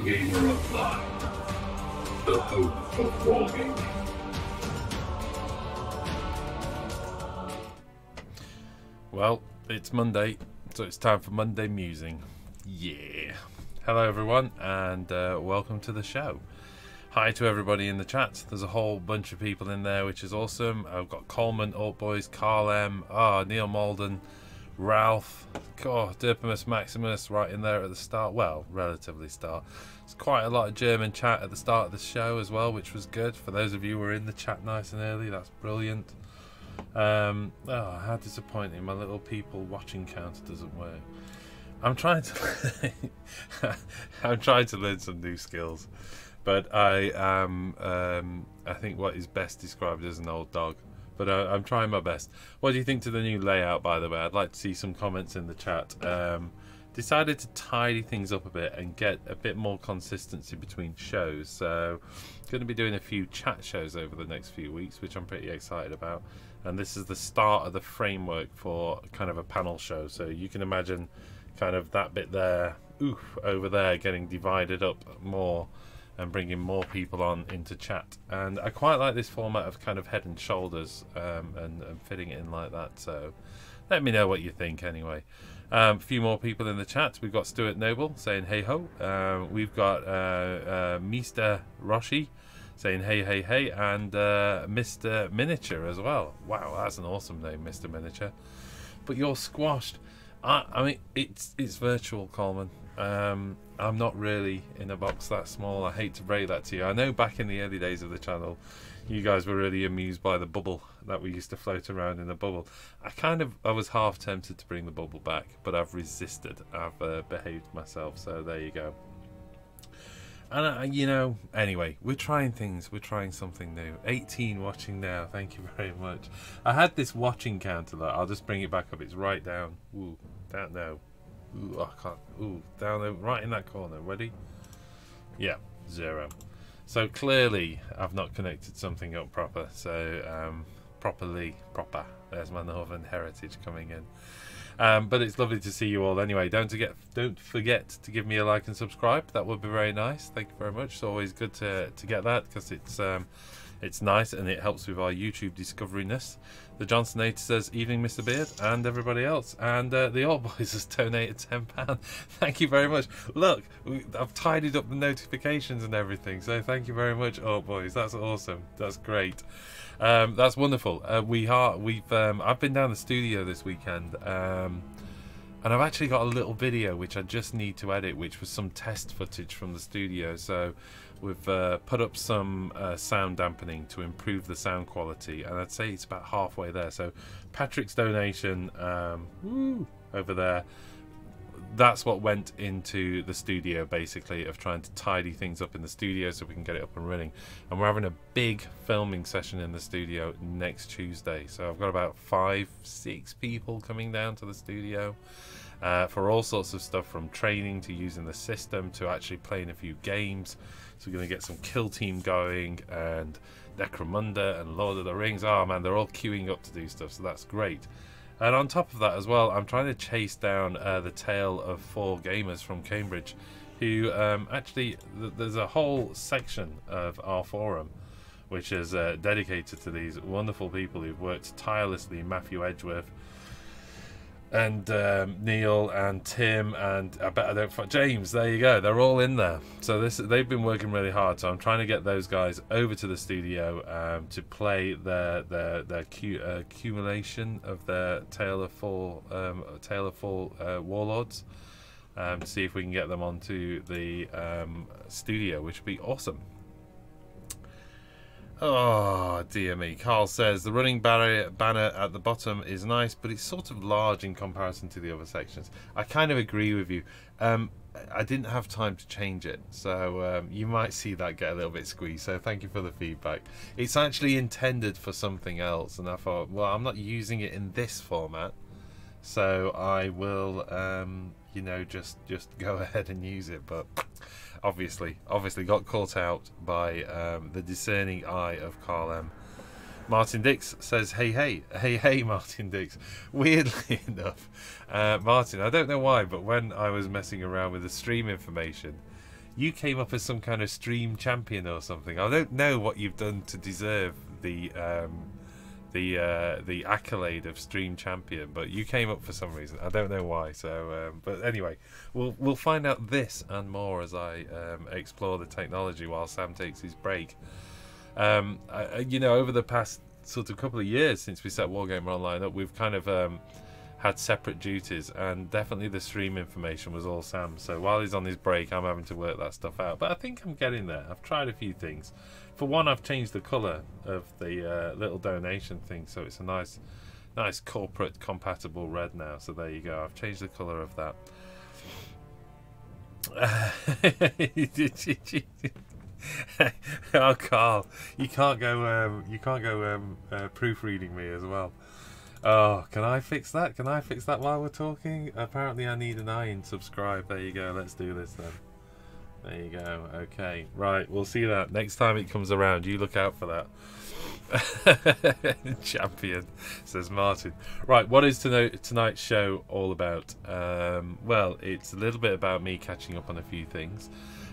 Gamer Applied, the home of wargaming. Well, it's Monday, so it's time for Monday Musing. Yeah. Hello everyone, and welcome to the show. Hi to everybody in the chat. There's a whole bunch of people in there, which is awesome. I've got Coleman, Alt Boys, Carl M, Neil Malden, Ralph, Derpimus Maximus right in there at the start. Well, relatively start. There's quite a lot of German chat at the start of the show as well, which was good. For those of you who were in the chat nice and early, that's brilliant. How disappointing. My little people watching counter doesn't work. I'm trying to I'm trying to learn some new skills, but I am I think what is best described as an old dog, but I'm trying my best. What do you think to the new layout, by the way? I'd like to see some comments in the chat. Decided to tidy things up a bit and get a bit more consistency between shows, so going to be doing a few chat shows over the next few weeks, which I'm pretty excited about. And this is the start of the framework for kind of a panel show, so you can imagine kind of that bit there, over there, getting divided up more and bringing more people on into chat. And I quite like this format of kind of head and shoulders, and fitting it in like that, so let me know what you think anyway. A few more people in the chat. We've got Stuart Noble saying hey ho. We've got Mr. Roshi saying hey hey hey, and Mr. Miniature as well. Wow, that's an awesome name, Mr. Miniature. But you're squashed. I mean, it's virtual, Coleman. I'm not really in a box that small. I hate to break that to you. I know back in the early days of the channel, you guys were really amused by the bubble that we used to float around in the bubble. I was half tempted to bring the bubble back, but I've resisted. I've behaved myself, so there you go. And you know, anyway, we're trying things. We're trying something new. 18 watching now. Thank you very much. I had this watching counter that I'll just bring it back up. It's right down. Ooh, down now. Ooh, I can't. Ooh, down there, right in that corner. Ready? Yeah, 0. So clearly, I've not connected something up proper. So proper. There's my Northern heritage coming in. But it's lovely to see you all anyway. Don't forget to give me a like and subscribe. That would be very nice. Thank you very much. It's always good to get that, because it's nice and it helps with our YouTube discoveriness. The Johnsonator says evening, Mr. Beard, and everybody else. And the Alt Boys has donated £10. Thank you very much. Look, I've tidied up the notifications and everything, so thank you very much, Alt Boys. That's awesome. That's great. That's wonderful. I've been down the studio this weekend, and I've actually got a little video which I just need to edit, which was some test footage from the studio. So we've put up some sound dampening to improve the sound quality, and I'd say it's about halfway there. So Patrick's donation over there, that's what went into the studio, basically, of trying to tidy things up in the studio so we can get it up and running. And we're having a big filming session in the studio next Tuesday, so I've got about 5-6 people coming down to the studio for all sorts of stuff, from training to using the system to actually playing a few games. So we're going to get some Kill Team going, and Necromunda and Lord of the Rings. Oh man, they're all queuing up to do stuff, so that's great. And on top of that as well, I'm trying to chase down the tale of 4 gamers from Cambridge who actually, there's a whole section of our forum which is dedicated to these wonderful people who've worked tirelessly. Matthew Edgeworth and Neil and Tim, and I bet I don't find James. There you go, they're all in there. So they've been working really hard, so I'm trying to get those guys over to the studio to play their accumulation of their Tale of Four Warlords, to see if we can get them onto the studio, which would be awesome. Oh dear me. Carl says the running banner at the bottom is nice, but it's sort of large in comparison to the other sections. I kind of agree with you. I didn't have time to change it, so you might see that get a little bit squeezed, so thank you for the feedback. It's actually intended for something else, and I thought, well, I'm not using it in this format, so I will you know, just go ahead and use it. But obviously got caught out by the discerning eye of Carl M. Martin Dix says, hey Martin Dix. Weirdly enough, Martin, I don't know why, but when I was messing around with the stream information, you came up as some kind of stream champion or something. I don't know what you've done to deserve the accolade of stream champion, but you came up for some reason. I don't know why. So, but anyway, we'll find out this and more as I explore the technology while Sam takes his break. You know, over the past sort of couple of years since we set Wargamer Online up, we've kind of had separate duties, and definitely the stream information was all Sam. So while he's on his break, I'm having to work that stuff out. But I think I'm getting there. I've tried a few things. For one, I've changed the colour of the little donation thing, so it's a nice corporate compatible red now. So there you go. I've changed the colour of that. Oh, Carl, you can't go proofreading me as well. Oh, can I fix that? Can I fix that while we're talking? Apparently I need an eye in subscribe. There you go. Let's do this then. There you go. Okay. Right. We'll see that. Next time it comes around, you look out for that. Champion, says Martin. Right. What is tonight's show all about? Well, it's a little bit about me catching up on a few things.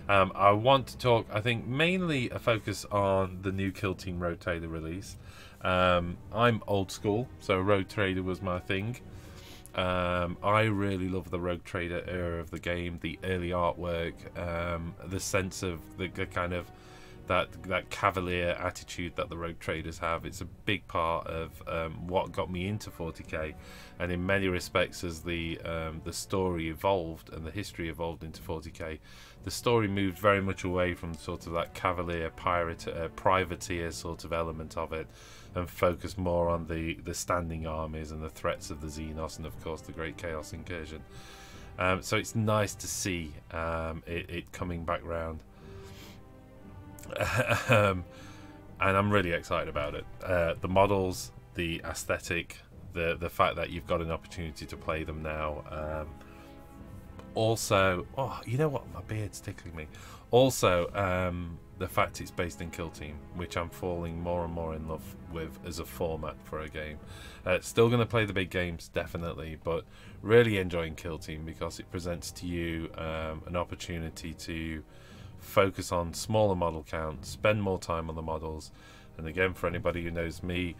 I want to talk, I think, mainly a focus on the new Kill Team Rogue Trader release. I'm old school, so Rogue Trader was my thing. I really love the Rogue Trader era of the game, the early artwork, the sense of the kind of that cavalier attitude that the Rogue Traders have. It's a big part of what got me into 40k, and in many respects, as the story evolved and the history evolved into 40k, the story moved very much away from sort of that cavalier privateer sort of element of it, and focused more on the standing armies and the threats of the Xenos, and of course the Great Chaos Incursion. So it's nice to see it coming back round. And I'm really excited about it. The models, the aesthetic, the fact that you've got an opportunity to play them now. Also, oh, you know what? My beard's tickling me. Also, the fact it's based in Kill Team, which I'm falling more and more in love with as a format for a game. Still going to play the big games, definitely, but really enjoying Kill Team because it presents to you an opportunity to focus on smaller model counts, spend more time on the models. And again, for anybody who knows me,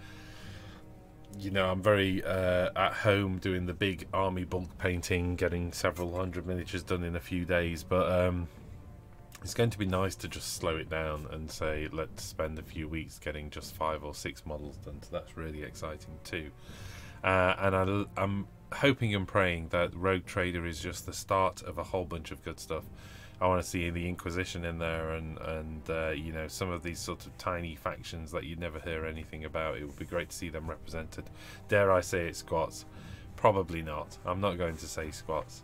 you know, I'm very at home doing the big army bulk painting, getting several hundred miniatures done in a few days, but it's going to be nice to just slow it down and say, let's spend a few weeks getting just 5 or 6 models done. So that's really exciting too. And I'm hoping and praying that Rogue Trader is just the start of a whole bunch of good stuff. I want to see the Inquisition in there, and you know, some of these sort of tiny factions that you never hear anything about. It would be great to see them represented. Dare I say it, squats? Probably not. I'm not going to say squats.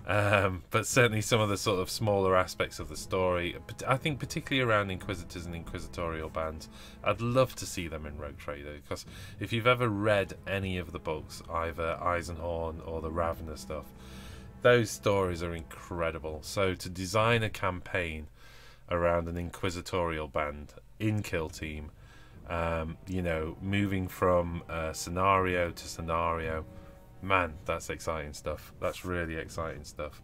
But certainly some of the sort of smaller aspects of the story, I think particularly around Inquisitors and Inquisitorial bands, I'd love to see them in Rogue Trader, because if you've ever read any of the books, either Eisenhorn or the Ravner stuff, those stories are incredible. So to design a campaign around an Inquisitorial band in Kill Team, you know, moving from scenario to scenario, man, that's exciting stuff. That's really exciting stuff.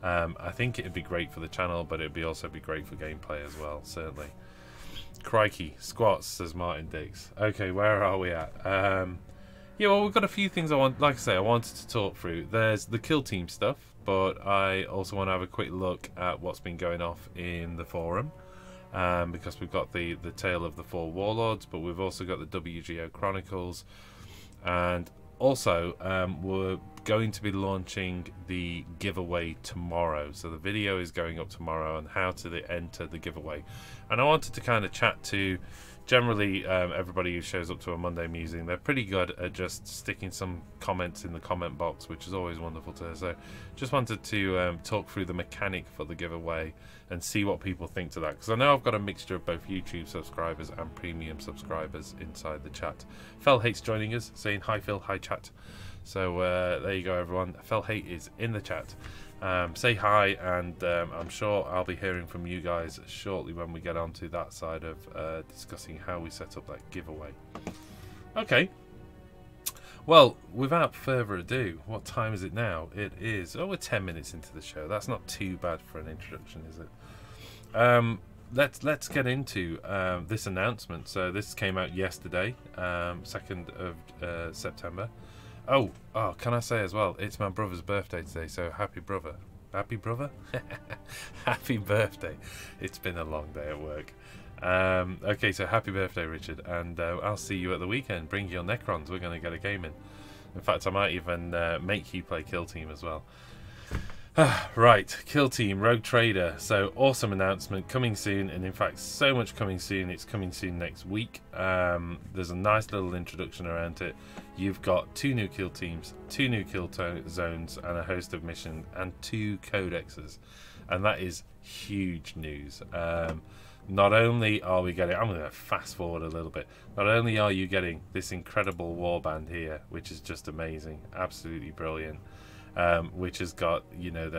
I think it'd be great for the channel, but it'd also be great for gameplay as well, certainly. Crikey, squats, says Martin Diggs. Okay, where are we at? Yeah, well, we've got a few things I want, like I say, I wanted to talk through. There's the Kill Team stuff, but I also want to have a quick look at what's been going off in the forum, because we've got the Tale of the Four Warlords, but we've also got the WGO Chronicles, and also we're going to be launching the giveaway tomorrow. So the video is going up tomorrow on how to enter the giveaway, and I wanted to kind of chat to generally everybody who shows up to a Monday Musing. They're pretty good at just sticking some comments in the comment box, which is always wonderful to hear. So just wanted to talk through the mechanic for the giveaway and see what people think to that, because I know I've got a mixture of both YouTube subscribers and premium subscribers inside the chat. Fel Hate's joining us, saying hi Phil, hi chat. So there you go everyone, Fel Hate is in the chat. Say hi, and I'm sure I'll be hearing from you guys shortly when we get onto that side of discussing how we set up that giveaway. Okay, well, without further ado, what time is it now? It is, oh, we're 10 minutes into the show. That's not too bad for an introduction, is it? let's get into this announcement. So this came out yesterday, 2nd of September. Oh, can I say as well, it's my brother's birthday today, so happy brother. Happy brother? Happy birthday. It's been a long day at work. Okay, so happy birthday, Richard, and I'll see you at the weekend. Bring your Necrons, we're going to get a game in. In fact, I might even make you play Kill Team as well. Right, Kill Team, Rogue Trader. So, awesome announcement, coming soon, and in fact, so much coming soon, it's coming soon next week. There's a nice little introduction around it. You've got 2 new kill teams, 2 new kill zones, and a host of missions, and 2 codexes. And that is huge news. Not only are we getting, I'm going to fast forward a little bit, not only are you getting this incredible warband here, which is just amazing, absolutely brilliant, which has got, you know,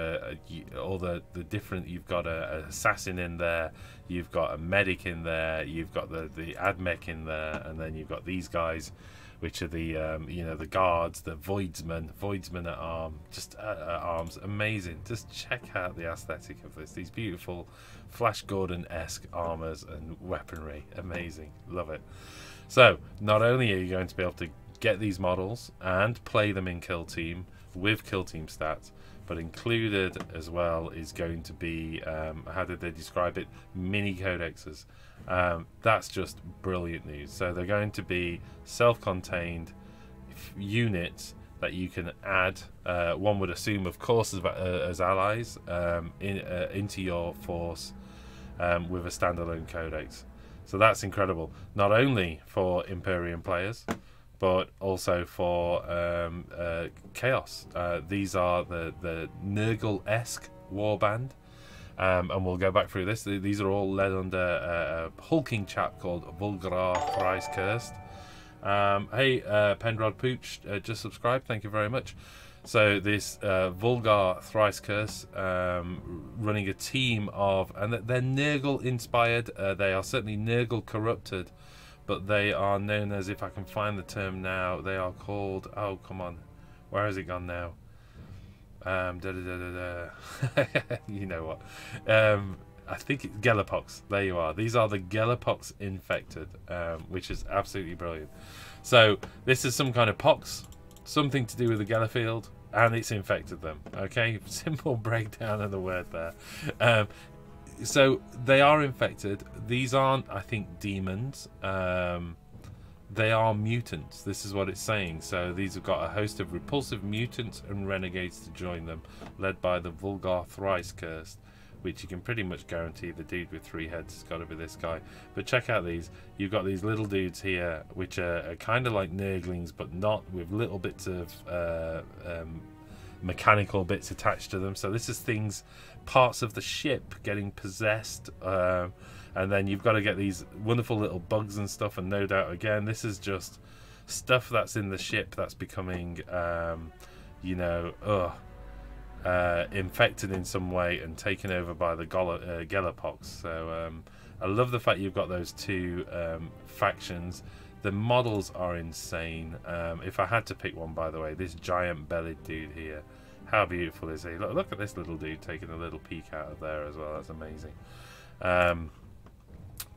all the different, you've got an assassin in there, you've got a medic in there, you've got the admech in there, and then you've got these guys, which are the you know, the guards, the voidsmen at arms, amazing. Just check out the aesthetic of this, these beautiful Flash Gordon-esque armors and weaponry, amazing, love it. So not only are you going to be able to get these models and play them in Kill Team with Kill Team stats, but included as well is going to be, how did they describe it, mini codexes. That's just brilliant news. So they're going to be self-contained units that you can add, one would assume, of course, as allies into your force with a standalone codex. So that's incredible, not only for Imperium players, but also for Chaos. These are the Nurgle-esque warband, and we'll go back through this. These are all led under a hulking chap called Vulgar Thrice Cursed. Hey, Penrod Pooch, just subscribed, thank you very much. So this Vulgar Thrice Curse, running a team of, and they're Nurgle inspired, they are certainly Nurgle corrupted, but they are known as, if I can find the term now, they are called, oh come on, where has it gone now? You know what, I think it's Gellerpox. There you are. These are the Gellerpox infected, which is absolutely brilliant. So this is some kind of pox, something to do with the Gellerfield, and it's infected them. Okay, simple breakdown of the word there. So they are infected. These aren't, I think, demons. They are mutants. This is what it's saying. So these have got a host of repulsive mutants and renegades to join them, led by the Vulgar Thrice Cursed, which you can pretty much guarantee the dude with 3 heads has got to be this guy. But check out these. You've got these little dudes here, which are kind of like Nurglings, but not, with little bits of mechanical bits attached to them. So this is things, parts of the ship getting possessed, and then you've got to get these wonderful little bugs and stuff, and no doubt again this is just stuff that's in the ship that's becoming you know, infected in some way and taken over by the Gellerpox. So I love the fact you've got those 2 factions. The models are insane. If I had to pick one, by the way, this giant bellied dude here, how beautiful is he? Look at this little dude taking a little peek out of there as well. That's amazing.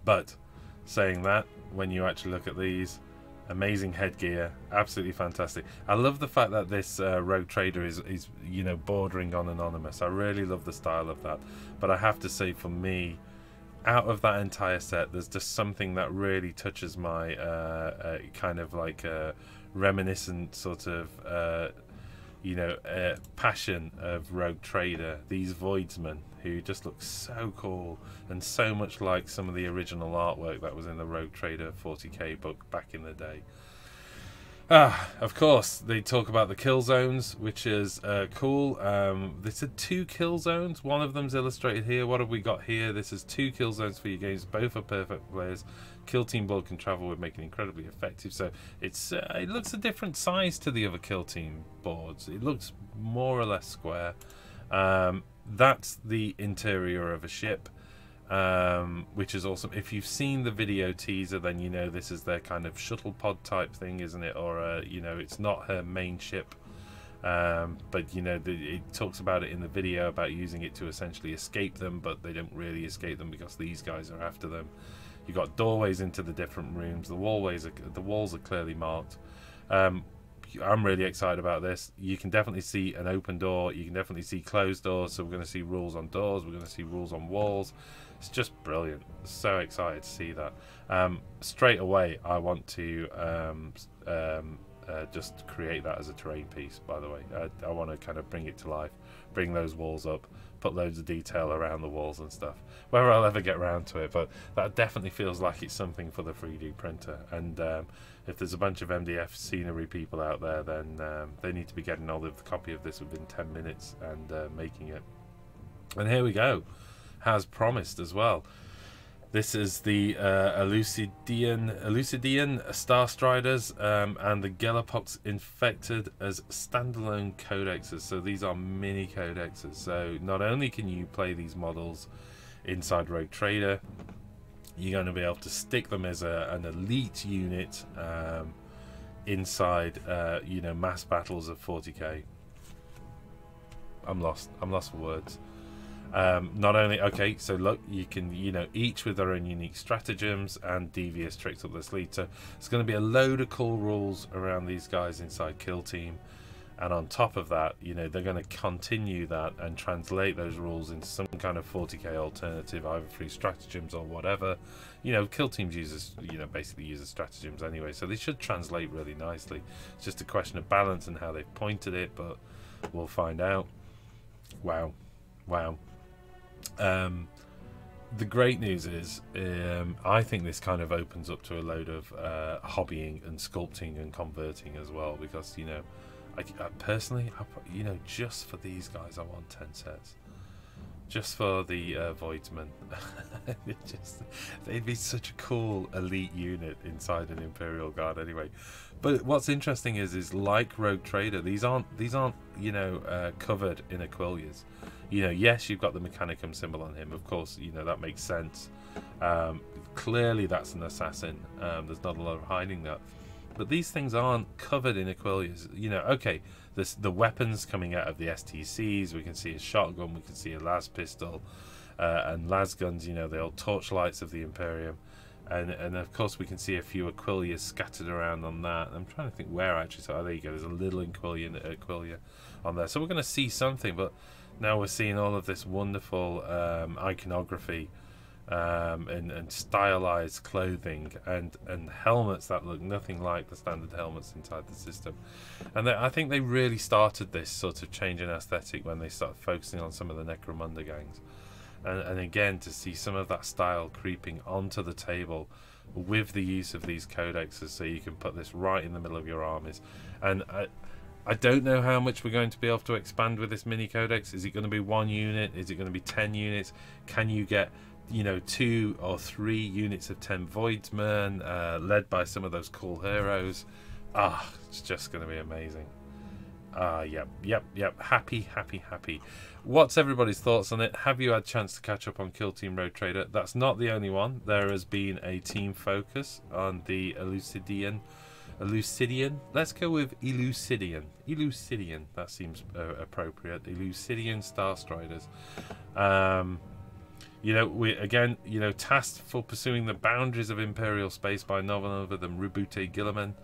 But saying that, when you actually look at these, amazing headgear, absolutely fantastic. I love the fact that this Rogue Trader is, you know, bordering on anonymous. I really love the style of that. But I have to say, for me, out of that entire set, there's just something that really touches my kind of like reminiscent sort of you know, passion of Rogue Trader. These Voidsmen, who just look so cool and so much like some of the original artwork that was in the Rogue Trader 40k book back in the day. Of course, they talk about the kill zones, which is cool. This is 2 kill zones. One of them's illustrated here. What have we got here? This is 2 kill zones for your games. Both are perfect players. Kill Team board can travel with, making it incredibly effective. So it's it looks a different size to the other Kill Team boards. It looks more or less square. That's the interior of a ship, which is awesome. If you've seen the video teaser, then you know this is their kind of shuttle pod type thing, isn't it? Or you know, it's not her main ship. But you know, it talks about it in the video about using it to essentially escape them, but they don't really escape them because these guys are after them. You've got doorways into the different rooms. The walls are clearly marked. I'm really excited about this. You can definitely see an open door. You can definitely see closed doors. So we're going to see rules on doors. We're going to see rules on walls. It's just brilliant. So excited to see that. Straight away, I want to just create that as a terrain piece, by the way. I want to kind of bring it to life, bring those walls up, put loads of detail around the walls and stuff. Whether I'll ever get around to it, but that definitely feels like it's something for the 3D printer. And if there's a bunch of MDF scenery people out there, then they need to be getting hold of the copy of this within 10 minutes and making it. And here we go, as promised as well. This is the Elucidian Star Striders and the Gelapox Infected as standalone codexes. So these are mini codexes. So not only can you play these models inside Rogue Trader, you're going to be able to stick them as an elite unit inside, you know, mass battles of 40k. I'm lost for words. Not only, okay, so look, you can, you know, each with their own unique stratagems and devious tricks up their sleeve. So it's going to be a load of cool rules around these guys inside Kill Team, and on top of that, you know, they're going to continue that and translate those rules into some kind of 40k alternative, either through stratagems or whatever. You know, Kill Teams basically uses stratagems anyway, so they should translate really nicely. It's just a question of balance and how they've pointed it, but we'll find out. Wow. The great news is I think this kind of opens up to a load of hobbying and sculpting and converting as well, because, you know, I personally, you know, just for these guys I want 10 sets, just for the Voidsmen. They'd be such a cool elite unit inside an Imperial Guard anyway. But what's interesting is like Rogue Trader, these aren't you know, covered in Aquilias. You know, yes, you've got the Mechanicum symbol on him, of course, you know, that makes sense. Clearly that's an assassin. There's not a lot of hiding that. But these things aren't covered in Aquilias. You know, okay, the weapons coming out of the STCs, we can see a shotgun, we can see a las pistol, and las guns, you know, the old torchlights of the Imperium. And of course we can see a few Aquilias scattered around on that. I'm trying to think where actually. So there you go, there's a little Aquilia on there. So we're going to see something, but now we're seeing all of this wonderful iconography and stylized clothing and helmets that look nothing like the standard helmets inside the system. And I think they really started this sort of change in aesthetic when they started focusing on some of the Necromunda gangs. And again, to see some of that style creeping onto the table with the use of these codexes, so you can put this right in the middle of your armies. And I don't know how much we're going to be able to expand with this mini codex. Is it going to be 1 unit? Is it going to be 10 units? Can you get, you know, 2 or 3 units of 10 Voidsmen, led by some of those cool heroes? It's just going to be amazing. Yep. Happy. What's everybody's thoughts on it? Have you had a chance to catch up on Kill Team Rogue Trader? That's not the only one. There has been a team focus on the Elucidian. Let's go with Elucidian. That seems appropriate. Elucidian Star Striders. You know, we again, you know, tasked for pursuing the boundaries of Imperial space by none other than Rubute Gilliman.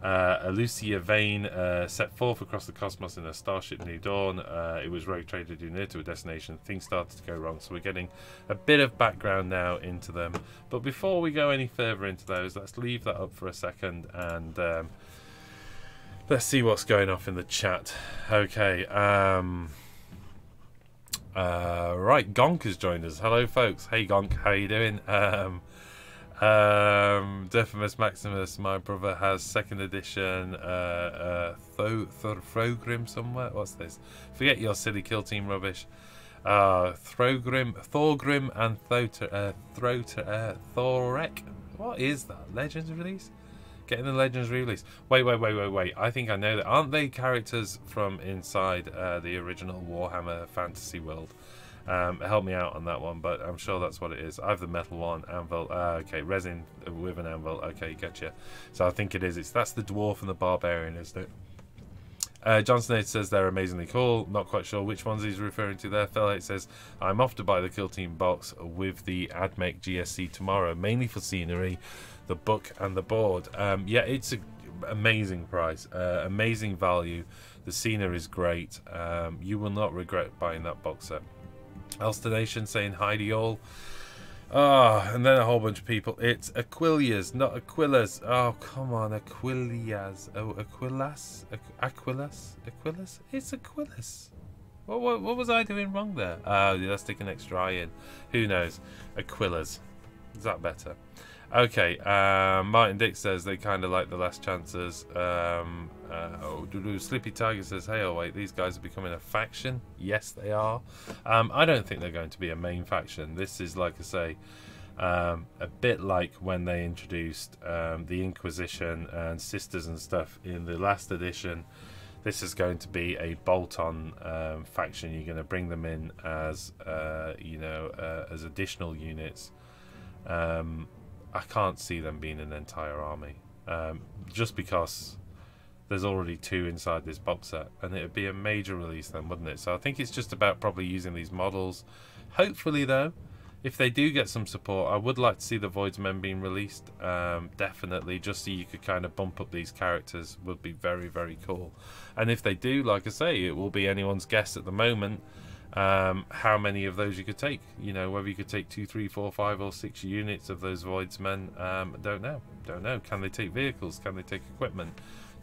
Elucia Vane set forth across the cosmos in a starship New Dawn. It was Rogue Trader drew near to a destination. Things started to go wrong, so we're getting a bit of background now into them. But before we go any further into those, let's leave that up for a second and let's see what's going off in the chat. Okay, right, Gonk has joined us. Hello folks. Hey Gonk, how you doing? Defimus Maximus, my brother has 2nd edition Thorgrim somewhere. What's this? Forget your silly Kill Team rubbish. Thorgrim and Thorek. What is that? Legends release? Getting the Legends release. Wait. I think I know that. Aren't they characters from inside the original Warhammer fantasy world? Help me out on that one, but I'm sure that's what it is. I have the metal one, anvil. Okay, resin with an anvil. Okay, gotcha. So I think it is. That's the dwarf and the barbarian, isn't it? Johnson 8 says they're amazingly cool. Not quite sure which ones he's referring to there. Phil 8 says, I'm off to buy the Kill Team box with the AdMech GSC tomorrow, mainly for scenery, the book and the board. Yeah, it's an amazing price, amazing value. The scenery is great. You will not regret buying that box set. Elstonation saying hi to y'all. Ah, and then a whole bunch of people. It's Aquilias, not Aquilas. Oh, come on, Aquilias. Oh, Aquilas? Aquilus? It's Aquilus. What was I doing wrong there? Let's take an extra I in. Who knows? Aquilas. Is that better? Okay, Martin Dick says they kind of like the Last Chances. Sleepy Tiger says, hey, oh wait, these guys are becoming a faction. Yes, they are. I don't think they're going to be a main faction. This is, like I say, a bit like when they introduced the Inquisition and Sisters and stuff in the last edition. This is going to be a bolt-on faction. You're going to bring them in as, as additional units. I can't see them being an entire army, just because there's already 2 inside this box set, and it would be a major release then, wouldn't it? So I think it's just about probably using these models. Hopefully, though, if they do get some support, I would like to see the Voidsmen being released, definitely, just so you could kind of bump up these characters. Would be very, very cool. And if they do, like I say, it will be anyone's guess at the moment. How many of those you could take, whether you could take 2, 3, 4, 5 or 6 units of those Voidsmen. Don't know. Can they take vehicles? Can they take equipment?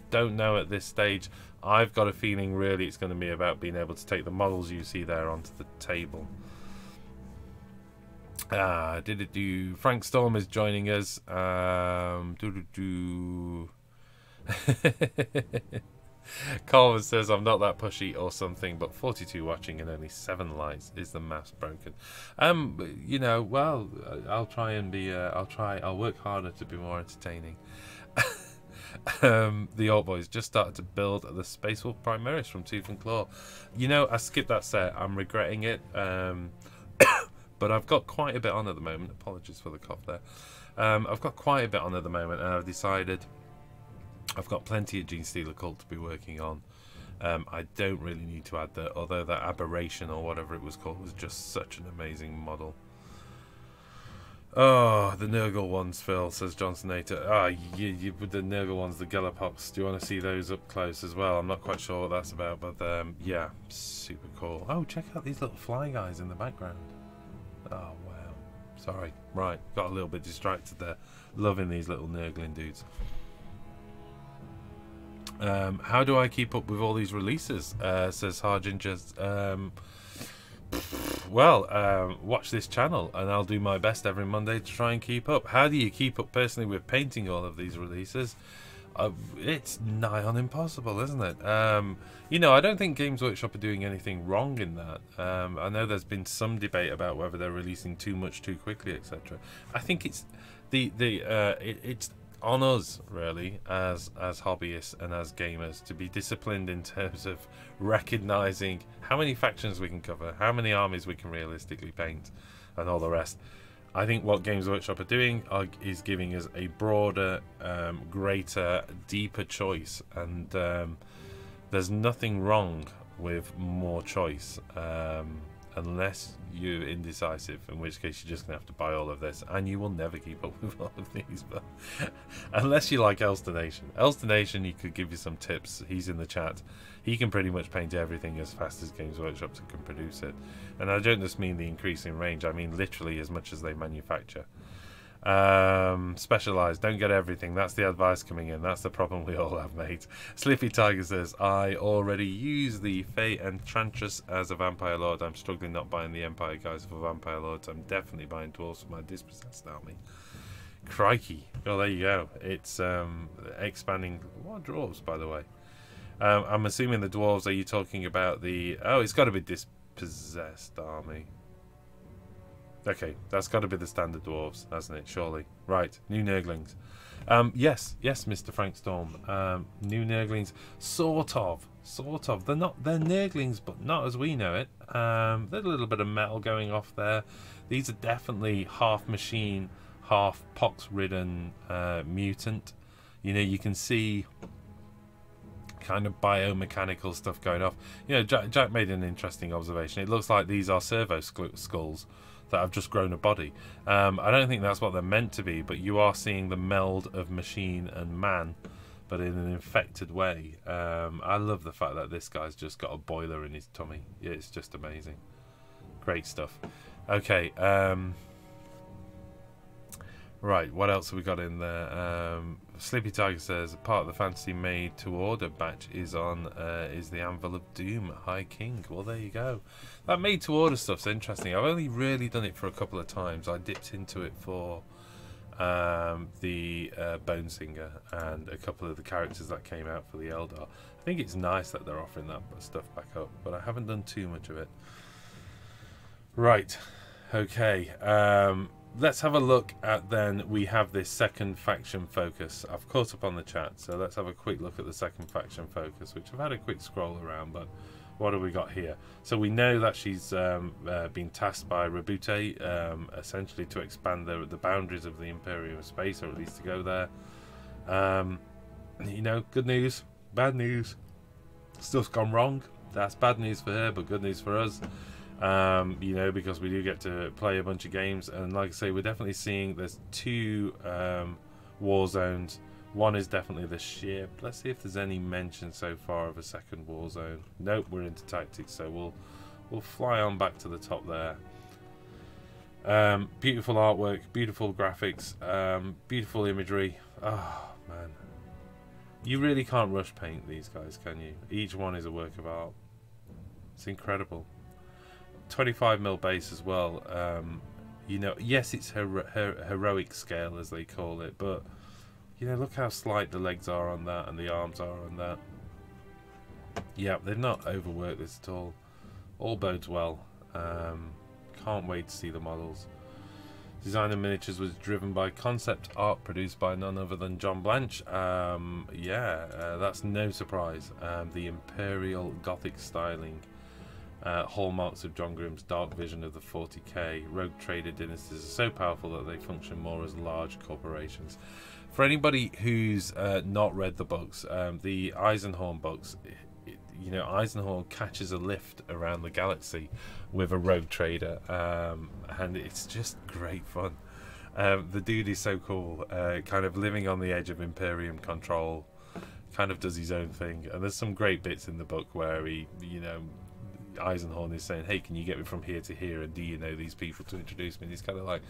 Don't know at this stage. I've got a feeling really it's going to be about being able to take the models you see there onto the table. Frank Storm is joining us. Colin says, I'm not that pushy or something, but 42 watching and only 7 likes. Is the maths broken? Well, I'll try and be, I'll work harder to be more entertaining. The old boys just started to build the Space Wolf Primaris from Tooth and Claw. I skipped that set. I'm regretting it. But I've got quite a bit on at the moment. Apologies for the cough there. I've got quite a bit on at the moment, and I've decided I've got plenty of Gene Stealer Cult to be working on. I don't really need to add that, although that Aberration or whatever it was called was just such an amazing model. Oh, the Nurgle ones, Phil, says Johnson Nater. With the Nurgle ones, the Gallophops. Do you want to see those up close as well? I'm not quite sure what that's about, but yeah, super cool. Oh, check out these little fly guys in the background. Oh, wow. Sorry. Right, got a little bit distracted there. Loving these little Nurgling dudes. How do I keep up with all these releases? Says Hargingers. Watch this channel and I'll do my best every Monday to try and keep up. How do you keep up personally with painting all of these releases? It's nigh on impossible, isn't it? I don't think Games Workshop are doing anything wrong in that. I know there's been some debate about whether they're releasing too much too quickly, etc. I think it's it's on us really as hobbyists and as gamers to be disciplined in terms of recognizing how many factions we can cover, how many armies we can realistically paint, and all the rest. I think what Games Workshop are doing is giving us a broader, greater, deeper choice, and there's nothing wrong with more choice, unless you're indecisive, in which case you're just going to have to buy all of this, and you will never keep up with all of these. But unless you like Elstonation, he could give you some tips. He's in the chat. He can pretty much paint everything as fast as Games Workshop can produce it. And I don't just mean the increase in range, I mean literally as much as they manufacture. Specialized, don't get everything. That's the advice coming in. That's the problem we all have, mate. Slippy Tiger says, I already use the Fae Enchantress as a Vampire Lord. I'm struggling not buying the Empire guys for Vampire Lords. I'm definitely buying dwarves for my Dispossessed army. Crikey. Well, there you go. It's expanding. What dwarves, by the way? I'm assuming the dwarves, are you talking about the... Oh, it's got to be Dispossessed army. Okay, that's got to be the standard dwarves, hasn't it? Surely. Right, new Nurglings. Yes, Mr. Frank Storm. New Nurglings, sort of. They're Nurglings, but not as we know it. There's a little bit of metal going off there. These are definitely half machine, half pox-ridden mutant. You can see kind of biomechanical stuff going off. You know, Jack made an interesting observation. It looks like these are servo skulls that have just grown a body. I don't think that's what they're meant to be, but you are seeing the meld of machine and man, but in an infected way. I love the fact that this guy's just got a boiler in his tummy. Yeah, it's just amazing. Great stuff. Okay, right, what else have we got in there? Sleepy Tiger says, part of the fantasy made to order batch is on is the Anvil of Doom High King. Well, there you go. That made to order stuff's interesting. I've only really done it for a couple of times. I dipped into it for the Bone Singer and a couple of the characters that came out for the Eldar. I think it's nice that they're offering that stuff back up, but I haven't done too much of it. Right, okay. Let's have a look at then. We have this second faction focus. I've caught up on the chat, so let's have a quick look at the second faction focus, which I've had a quick scroll around, but what have we got here? So we know that she's been tasked by Rabute essentially to expand the boundaries of the Imperium space, or at least to go there. You know, good news, bad news. Stuff's gone wrong. That's bad news for her, but good news for us. You know, because we do get to play a bunch of games, and like I say, we're definitely seeing there's two war zones. One is definitely the ship. Let's see if there's any mention so far of a second war zone. Nope, we're into tactics, so we'll fly on back to the top there. Beautiful artwork, beautiful graphics, beautiful imagery. Oh man, you really can't rush paint these guys, can you? Each one is a work of art. It's incredible. 25mm base as well. You know, yes, it's heroic scale as they call it, but you know, look how slight the legs are on that and the arms are on that. Yeah, they've not overworked this at all. All bodes well. Can't wait to see the models. Design of miniatures was driven by concept art produced by none other than John Blanche. That's no surprise. The Imperial Gothic styling. Hallmarks of John Grimm's dark vision of the 40k. Rogue trader dynasties are so powerful that they function more as large corporations. For anybody who's not read the books, the Eisenhorn books, you know, Eisenhorn catches a lift around the galaxy with a rogue trader, and it's just great fun. The dude is so cool, kind of living on the edge of Imperium control, kind of does his own thing, and there's some great bits in the book where he, you know, Eisenhorn is saying, hey, can you get me from here to here, and do you know these people to introduce me? And he's kind of like,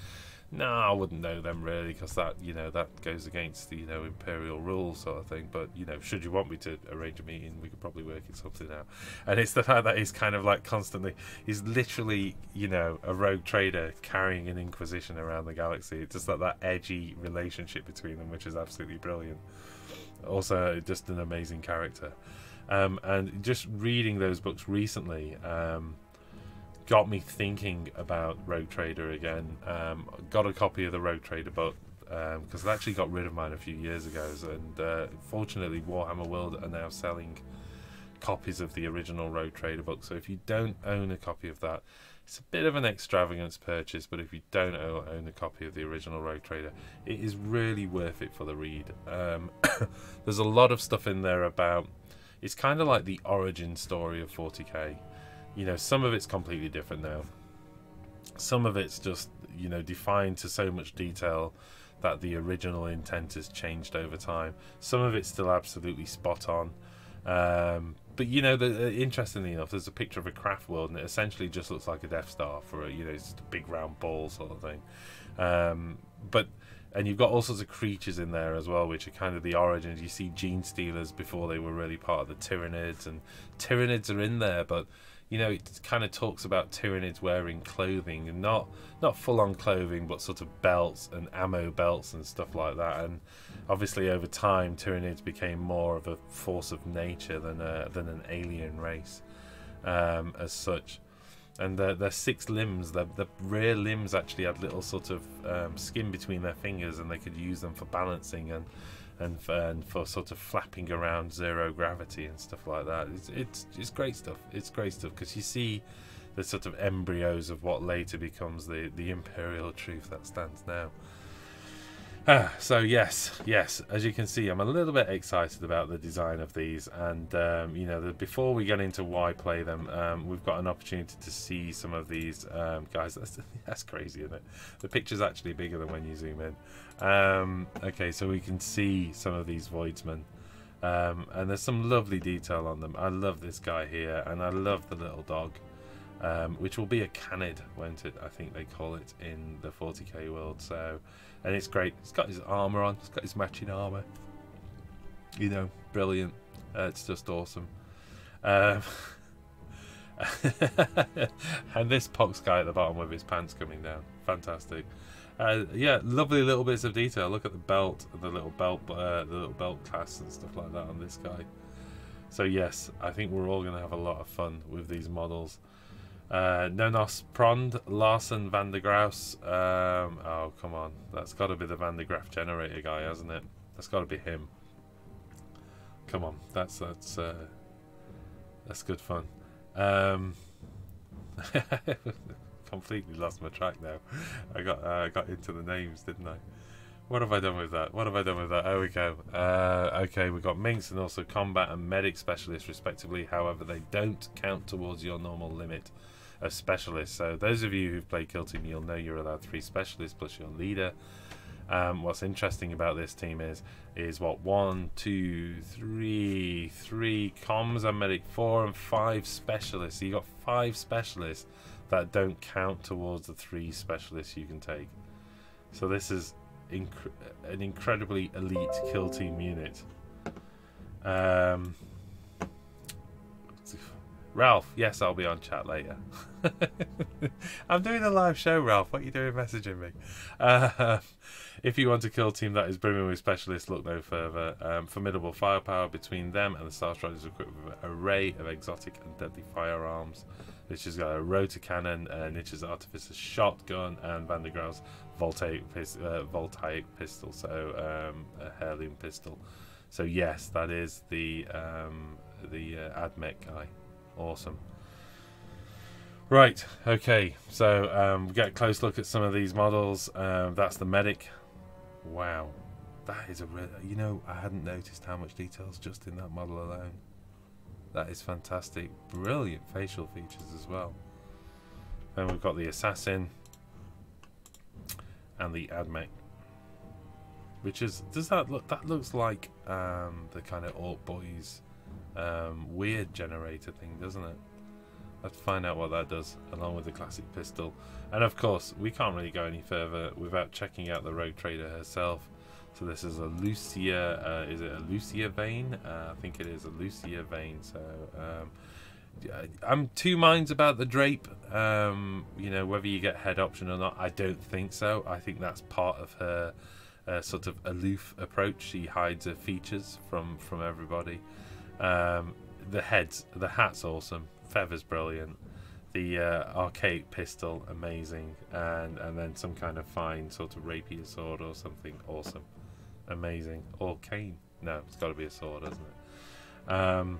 no, I wouldn't know them really, because that, you know, that goes against the, you know, imperial rules sort of thing, but, you know, should you want me to arrange a meeting, we could probably work it something out. And it's the fact that he's kind of like constantly, he's literally, you know, a rogue trader carrying an inquisition around the galaxy. It's just like that edgy relationship between them, which is absolutely brilliant. Also just an amazing character. And just reading those books recently got me thinking about Rogue Trader again. Got a copy of the Rogue Trader book because I actually got rid of mine a few years ago, and fortunately Warhammer World are now selling copies of the original Rogue Trader book, so if you don't own a copy of that, it's a bit of an extravagance purchase, but if you don't own a copy of the original Rogue Trader, it is really worth it for the read. There's a lot of stuff in there about, it's kind of like the origin story of 40k. You know, some of it's completely different now. Some of it's just, you know, defined to so much detail that the original intent has changed over time. Some of it's still absolutely spot on. But, you know, interestingly enough, there's a picture of a craft world, and it essentially just looks like a Death Star for a, you know, it's just a big round ball sort of thing. And you've got all sorts of creatures in there as well, which are kind of the origins. You see Gene Stealers before they were really part of the Tyranids, and Tyranids are in there, but, you know, it kind of talks about Tyranids wearing clothing, and not full-on clothing, but sort of belts and ammo belts and stuff like that. And obviously over time, Tyranids became more of a force of nature than an alien race as such. And their 6 limbs, the rear limbs actually had little sort of skin between their fingers, and they could use them for balancing and for sort of flapping around zero gravity and stuff like that. It's great stuff. It's great stuff because you see the sort of embryos of what later becomes the imperial truth that stands now. So yes, as you can see, I'm a little bit excited about the design of these, and you know, before we get into why play them, we've got an opportunity to see some of these guys. That's crazy, isn't it? The picture's actually bigger than when you zoom in. Okay, so we can see some of these voidsmen, and there's some lovely detail on them. I love this guy here, and I love the little dog. Which will be a canid, won't it? I think they call it in the 40k world. So, and it's great. He's got his armor on. He's got his matching armor. You know, brilliant. It's just awesome. And this pox guy at the bottom with his pants coming down, fantastic. Yeah, lovely little bits of detail. Look at the belt, the little belt clasp and stuff like that on this guy. So yes, I think we're all going to have a lot of fun with these models. Nonos Prond, Larsen van der Graus. Oh, come on. That's got to be the Van der Graaf generator guy, hasn't it? That's got to be him. Come on. That's good fun. Completely lost my track now. I got into the names, didn't I? What have I done with that? There we go. Okay, we've got Minx and also combat and medic specialists respectively. However, they don't count towards your normal limit of specialists. So those of you who've played Kill Team, you'll know you're allowed 3 specialists plus your leader. What's interesting about this team is what, 1, 2, 3 comms and medic, 4 and 5 specialists. So you got 5 specialists that don't count towards the 3 specialists you can take. So this is an incredibly elite kill team unit. Ralph, yes, I'll be on chat later. I'm doing a live show, Ralph. What are you doing messaging me? If you want a kill team that is brimming with specialists, look no further. Formidable firepower between them and the Star Strikers equipped with an array of exotic and deadly firearms. Which has got a rotor cannon, Nietzsche's Artificer's shotgun, and Van der Graaf's voltaic pistol, so a heirloom pistol. So yes, that is the AdMech guy. Awesome. Right, okay, so we get a close look at some of these models. That's the medic. Wow, that is a real, you know, I hadn't noticed how much detail's just in that model alone. That is fantastic. Brilliant facial features as well. Then we've got the assassin and the AdMech, which is, does that look, that looks like the kind of Orc Boys weird generator thing, doesn't it? Let's find out what that does, along with the classic pistol. And of course, we can't really go any further without checking out the Rogue Trader herself. So this is a Lucia, is it a Lucia Vane? I think it is a Lucia Vane. So I'm 2 minds about the drape. You know, whether you get head option or not, I don't think so. I think that's part of her sort of aloof approach. She hides her features from everybody. The hat's awesome. Feather's brilliant. The archaic pistol, amazing. And then some kind of fine sort of rapier sword or something, awesome. Amazing. Or cane. No, it's got to be a sword, hasn't it?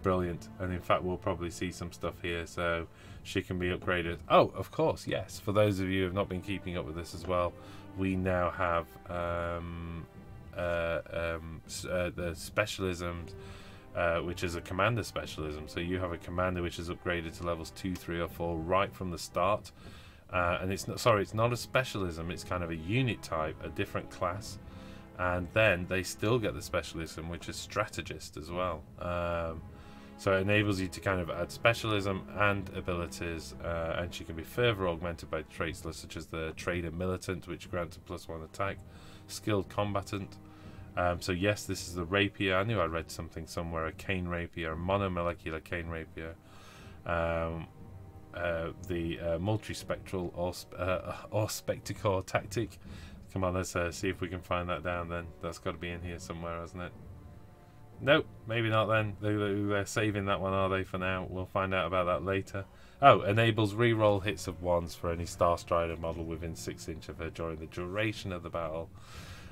Brilliant. And in fact, we'll probably see some stuff here, so she can be upgraded. Oh, of course, yes. For those of you who have not been keeping up with this as well, we now have the specialisms, which is a commander specialism. So you have a commander which is upgraded to levels 2, 3, or 4 right from the start. And it's not, sorry, it's not a specialism. It's kind of a unit type, a different class. And then they still get the specialism, which is strategist as well. So it enables you to kind of add specialism and abilities, and she can be further augmented by traits such as the Trader Militant, which grants a +1 attack, Skilled Combatant. So yes, this is the rapier. I knew I read something somewhere, a cane rapier, a monomolecular cane rapier. The multispectral or spectacore tactic. Come on, let's see if we can find that down then. That's got to be in here somewhere, hasn't it? Nope, maybe not then. They're saving that one, are they, for now? We'll find out about that later. Oh, enables reroll hits of 1s for any Star Strider model within 6 inches of her during the duration of the battle.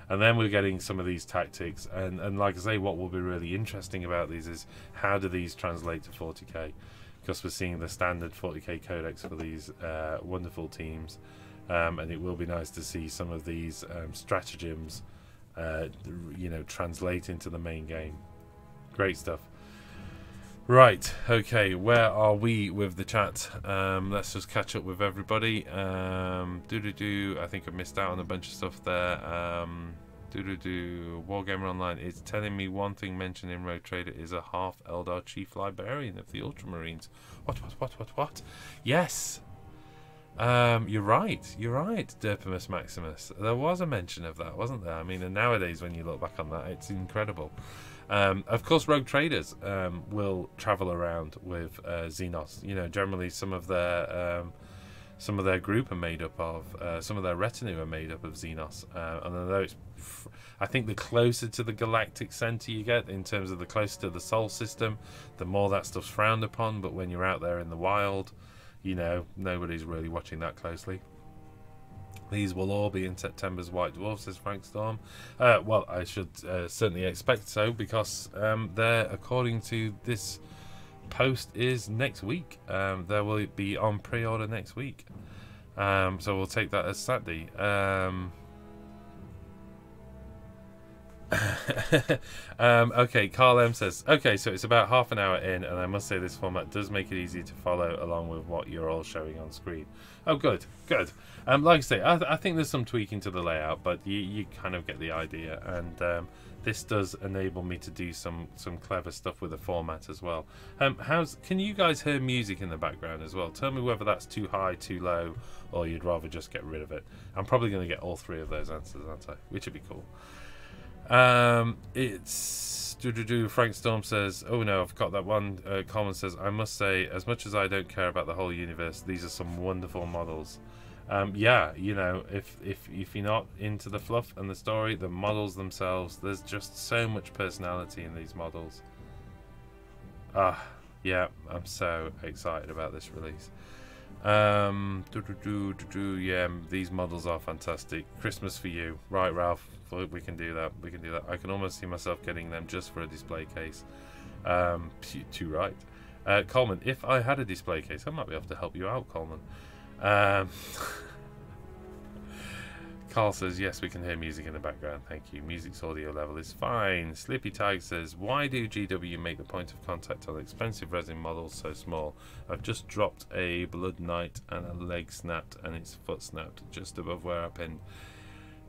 And then we're getting some of these tactics. And like I say, what will be really interesting about these is how do these translate to 40k? Because we're seeing the standard 40k codex for these wonderful teams. and it will be nice to see some of these stratagems, you know, translate into the main game. Great stuff. Right, okay, where are we with the chat? Let's just catch up with everybody. I think I missed out on a bunch of stuff there. Wargamer Online is telling me one thing mentioned in Rogue Trader is a half Eldar Chief Librarian of the Ultramarines. What? Yes! You're right, Derpimus Maximus. There was a mention of that, wasn't there? I mean, and nowadays when you look back on that, it's incredible. Of course, Rogue Traders will travel around with Xenos. You know, generally some of their group are made up of, some of their retinue are made up of Xenos. And although it's, I think the closer to the galactic center you get, in terms of the closer to the Sol system, the more that stuff's frowned upon. But when you're out there in the wild, you know, nobody's really watching that closely. These will all be in September's White Dwarf, says Frank Storm. Well, I should certainly expect so, because they're, according to this post, is next week. There will be on pre-order next week. So we'll take that as Saturday. Okay, Carl M says, okay, so it's about half an hour in, and I must say this format does make it easy to follow along with what you're all showing on screen. Oh, good. Like I say, I think there's some tweaking to the layout, but you kind of get the idea, and this does enable me to do some clever stuff with the format as well. Can you guys hear music in the background as well? Tell me whether that's too high, too low, or you'd rather just get rid of it. I'm probably going to get all three of those answers, aren't I? Which would be cool. It's Frank Storm says, oh no, I've got that one. Coleman says, I must say, as much as I don't care about the whole universe, these are some wonderful models. Yeah, you know, if you're not into the fluff and the story, the models themselves, there's just so much personality in these models. Yeah, I'm so excited about this release. Yeah, these models are fantastic. Christmas for you, right, Ralph? We can do that. I can almost see myself getting them just for a display case. Too right. Coleman, if I had a display case, I might be able to help you out, Coleman. Carl says, yes, we can hear music in the background. Thank you. Music's audio level is fine. Slippy Tag says, why do GW make the point of contact on expensive resin models so small? I've just dropped a Blood Knight and a leg snapped and its foot snapped just above where I pinned.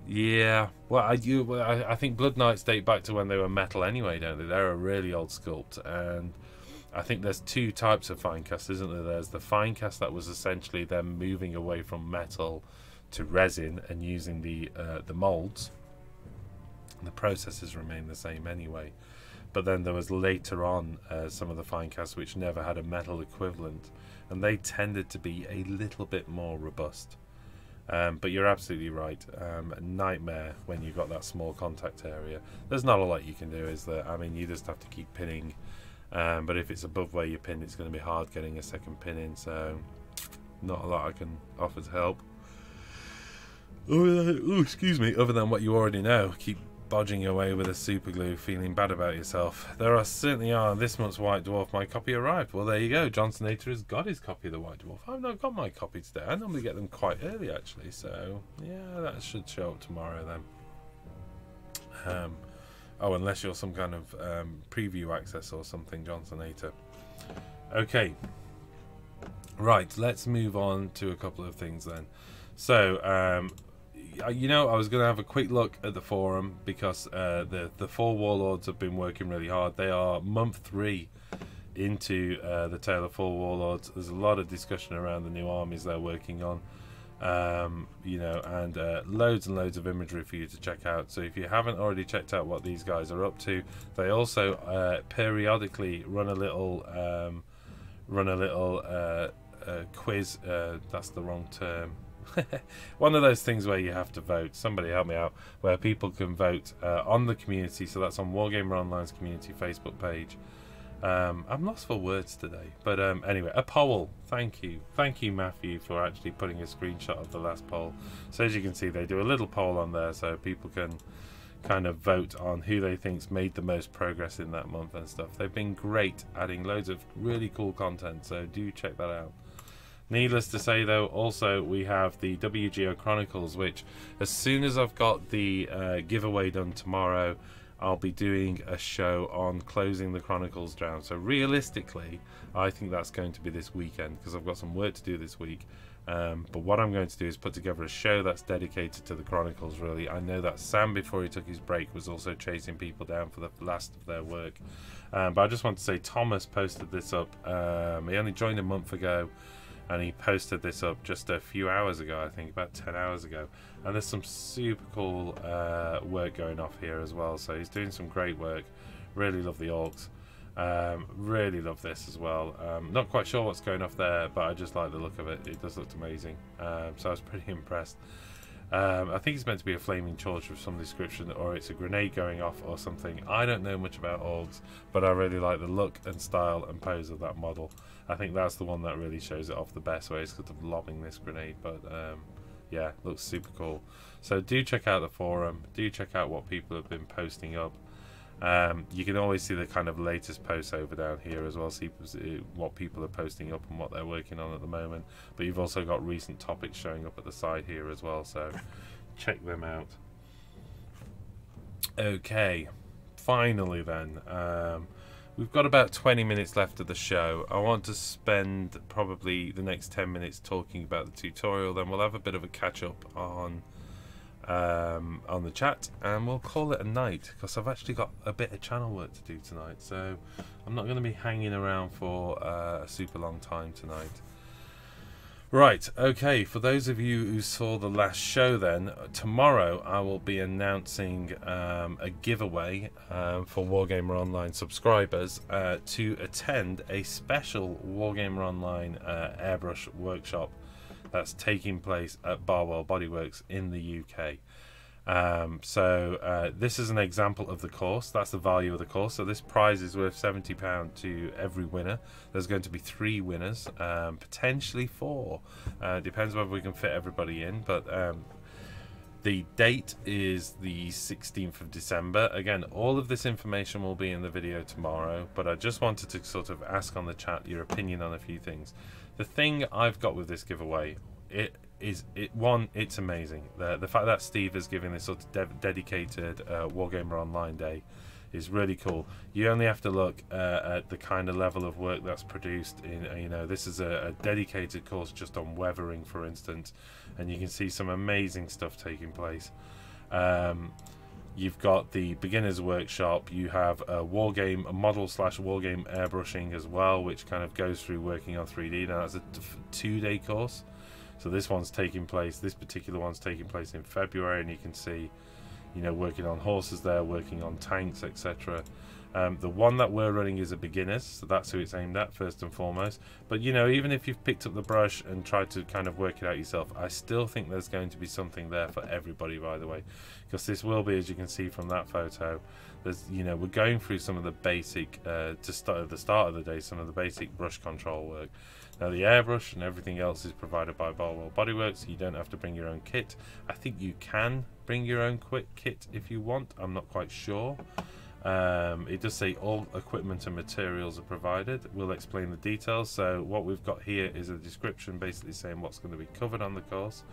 Yeah, well, I think Blood Knights date back to when they were metal anyway, don't they? They're a really old sculpt, and I think there's two types of fine cast, isn't there? There's the fine cast that was essentially them moving away from metal to resin and using the molds. The processes remain the same anyway, but then there was later on some of the fine casts which never had a metal equivalent, and they tended to be a little bit more robust. But you're absolutely right. A nightmare when you've got that small contact area. There's not a lot you can do, is there? I mean, you just have to keep pinning. But if it's above where you pin, it's going to be hard getting a second pin in. So, not a lot I can offer to help. Oh, excuse me. Other than what you already know, keep bodging away with a super glue, feeling bad about yourself. There certainly are. This month's White Dwarf, my copy arrived. Well, there you go. Johnson Nater has got his copy of the White Dwarf. I've not got my copy today. I normally get them quite early, actually. So, yeah, that should show up tomorrow then. Oh, unless you're some kind of preview access or something, Johnson Nater. Okay. Right, let's move on to a couple of things then. So, you know, I was going to have a quick look at the forum because the four warlords have been working really hard. They are month 3 into the Tale of Four Warlords. There's a lot of discussion around the new armies they're working on, you know, and loads and loads of imagery for you to check out. So if you haven't already checked out what these guys are up to, they also periodically run a little quiz. That's the wrong term. One of those things where you have to vote. Somebody help me out. Where people can vote on the community. So that's on Wargamer Online's community Facebook page. I'm lost for words today, but anyway, a poll. Thank you Matthew for actually putting a screenshot of the last poll. So as you can see, they do a little poll on there so people can kind of vote on who they think's made the most progress in that month and stuff. They've been great, adding loads of really cool content, so do check that out. Needless to say, though, also we have the WGO Chronicles, which as soon as I've got the giveaway done tomorrow, I'll be doing a show on closing the Chronicles down. So realistically, I think that's going to be this weekend, because I've got some work to do this week. But what I'm going to do is put together a show that's dedicated to the Chronicles, really. I know that Sam, before he took his break, was also chasing people down for the last of their work. But I just want to say, Thomas posted this up. He only joined a month ago, and he posted this up just a few hours ago, I think, about 10 hours ago. And there's some super cool work going off here as well. So he's doing some great work. Really love the orcs. Really love this as well. Not quite sure what's going off there, but I just like the look of it. It does look amazing. So I was pretty impressed. I think it's meant to be a flaming torch of some description, or it's a grenade going off or something. I don't know much about orgs, but I really like the look and style and pose of that model. I think that's the one that really shows it off the best way. It's sort of lobbing this grenade, but yeah, looks super cool. So do check out the forum. Do check out what people have been posting up. You can always see the kind of latest posts over down here as well, see what people are posting up and what they're working on at the moment. But you've also got recent topics showing up at the side here as well, so check them out. Okay, finally then, we've got about 20 minutes left of the show. I want to spend probably the next 10 minutes talking about the tutorial, then we'll have a bit of a catch up on the chat, and we'll call it a night, because I've actually got a bit of channel work to do tonight, so I'm not going to be hanging around for a super long time tonight. Right, okay, for those of you who saw the last show, then tomorrow I will be announcing a giveaway for Wargamer Online subscribers to attend a special Wargamer Online airbrush workshop that's taking place at Barwell Bodyworks in the UK. This is an example of the course. That's the value of the course. So this prize is worth £70 to every winner. There's going to be 3 winners, potentially 4. Depends whether we can fit everybody in, but the date is the 16th of December. Again, all of this information will be in the video tomorrow, but I just wanted to sort of ask on the chat your opinion on a few things. The thing I've got with this giveaway, it's amazing. The fact that Steve is giving this sort of dedicated Wargamer Online day is really cool. You only have to look at the kind of level of work that's produced in, you know, this is a dedicated course just on weathering, for instance, and you can see some amazing stuff taking place. You've got the beginners workshop, you have a model / wargame airbrushing as well, which kind of goes through working on 3D. Now that's a 2-day course, so this particular one's taking place in February, and you can see, you know, working on horses there, working on tanks, etc. The one that we're running is a beginners, so that's who it's aimed at first and foremost. But you know, even if you've picked up the brush and tried to kind of work it out yourself, I still think there's going to be something there for everybody, by the way, because this will be, as you can see from that photo, there's, you know, we're going through some of the basic at the start of the day, some of the basic brush control work. Now the airbrush and everything else is provided by Barwell Bodyworks, so you don't have to bring your own kit. I think you can bring your own kit if you want, I'm not quite sure. It does say all equipment and materials are provided. We'll explain the details. So what we've got here is a description basically saying what's going to be covered on the course.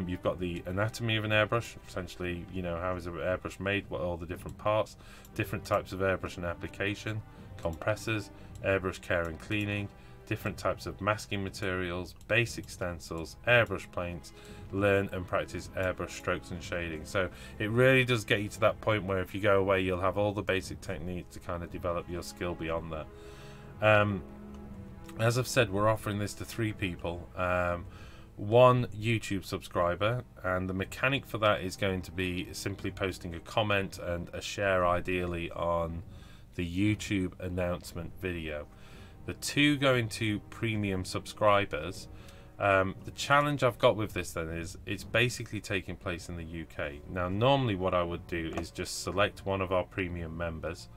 You've got the anatomy of an airbrush, essentially, you know, how is an airbrush made, what are all the different parts, different types of airbrush and application, compressors, airbrush care and cleaning, different types of masking materials, basic stencils, airbrush paints, learn and practice airbrush strokes and shading. So it really does get you to that point where if you go away, you'll have all the basic techniques to kind of develop your skill beyond that. As I've said, we're offering this to 3 people. 1 YouTube subscriber, and the mechanic for that is going to be simply posting a comment and a share, ideally, on the YouTube announcement video. The 2 going to premium subscribers. The challenge I've got with this then is it's basically taking place in the UK. Now normally what I would do is just select one of our premium members.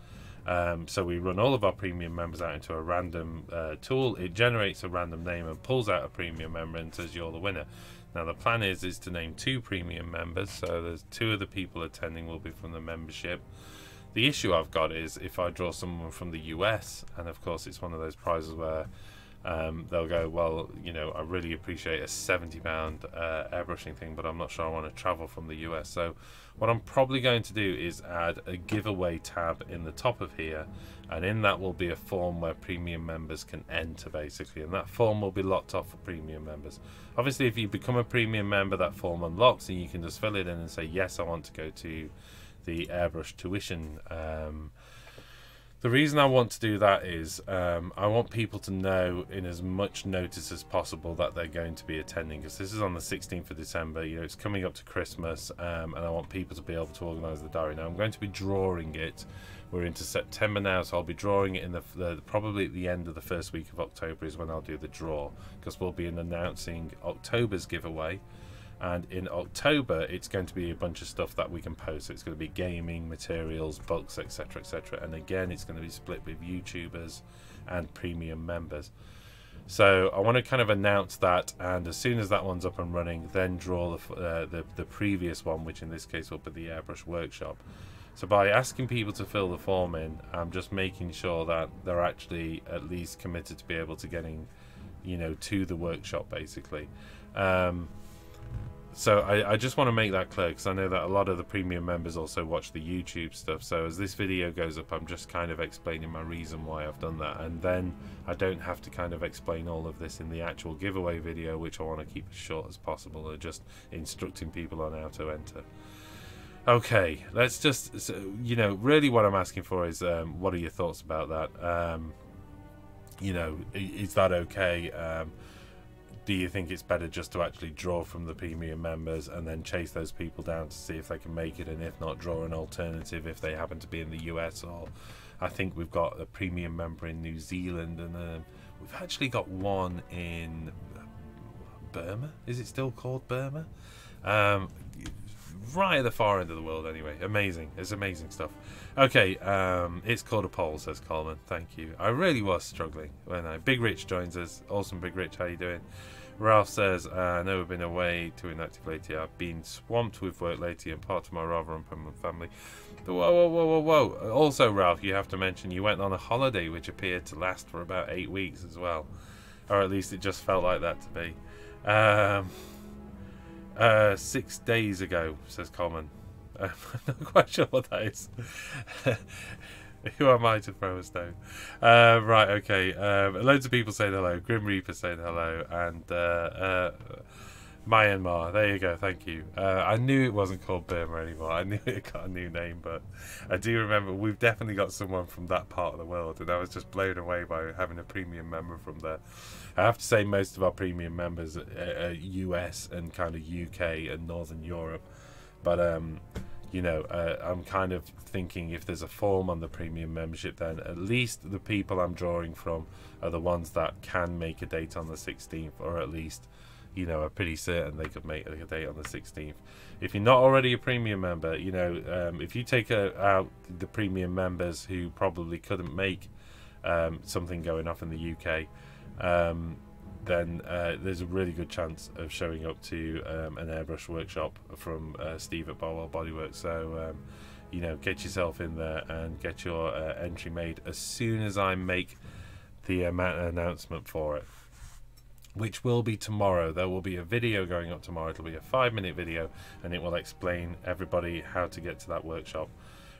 So we run all of our premium members out into a random tool. It generates a random name and pulls out a premium member and says you're the winner. Now the plan is to name 2 premium members, so there's 2 of the people attending will be from the membership. The issue I've got is if I draw someone from the US, and of course it's one of those prizes where they'll go, well, you know, I really appreciate a £70 airbrushing thing, but I'm not sure I want to travel from the US. So what I'm probably going to do is add a giveaway tab in the top of here, and in that will be a form where premium members can enter, basically, and that form will be locked off for premium members. Obviously, if you become a premium member, that form unlocks and you can just fill it in and say, yes, I want to go to the airbrush tuition. The reason I want to do that is I want people to know in as much notice as possible that they're going to be attending, because this is on the 16th of December. You know, it's coming up to Christmas, and I want people to be able to organise the diary. Now, I'm going to be drawing it. We're into September now, so I'll be drawing it in the probably at the end of the first week of October is when I'll do the draw, because we'll be announcing October's giveaway. And in October, it's going to be a bunch of stuff that we can post. So it's going to be gaming, materials, books, etc, etc. And again, it's going to be split with YouTubers and premium members. So I want to kind of announce that, and as soon as that one's up and running, then draw the previous one, which in this case will be the airbrush workshop. So by asking people to fill the form in, I'm just making sure that they're actually at least committed to be able to getting, you know, to the workshop, basically. So I just want to make that clear, because I know that a lot of the premium members also watch the YouTube stuff. So as this video goes up, I'm just kind of explaining my reason why I've done that. And then I don't have to kind of explain all of this in the actual giveaway video, which I want to keep as short as possible, or just instructing people on how to enter. Okay, let's just, so, you know, really what I'm asking for is, what are your thoughts about that? You know, is that okay? Do you think it's better just to actually draw from the premium members and then chase those people down to see if they can make it, and if not, draw an alternative if they happen to be in the US? Or I think we've got a premium member in New Zealand, and we've actually got one in Burma. Is it still called Burma? Right at the far end of the world, anyway. Amazing. It's amazing stuff. Okay, it's called a poll, says Coleman. Thank you. I really was struggling when Big Rich joins us. Awesome, Big Rich. How you doing? Ralph says, I know we've been away to inactive lately. I've been swamped with work lately and part of my rather unpermanent family. Whoa, whoa, whoa, whoa, whoa. Also, Ralph, you have to mention you went on a holiday which appeared to last for about 8 weeks as well. Or at least it just felt like that to me. 6 days ago, says Coleman. I'm not quite sure what that is. Who am I to throw a stone? Right, okay. Loads of people saying hello. Grim Reaper saying hello. And Myanmar. There you go. Thank you. I knew it wasn't called Burma anymore. I knew it got a new name, but I do remember we've definitely got someone from that part of the world, and I was just blown away by having a premium member from there. I have to say most of our premium members are US and kind of UK and Northern Europe, but you know, I'm kind of thinking if there's a form on the premium membership, then at least the people I'm drawing from are the ones that can make a date on the 16th, or at least, you know, are pretty certain they could make a date on the 16th. If you're not already a premium member, you know, if you take out the premium members who probably couldn't make something going off in the UK, then there's a really good chance of showing up to an airbrush workshop from Steve at Barwell Bodyworks. So, you know, get yourself in there and get your entry made as soon as I make the announcement for it, which will be tomorrow. There will be a video going up tomorrow. It'll be a 5-minute video, and it will explain everybody how to get to that workshop.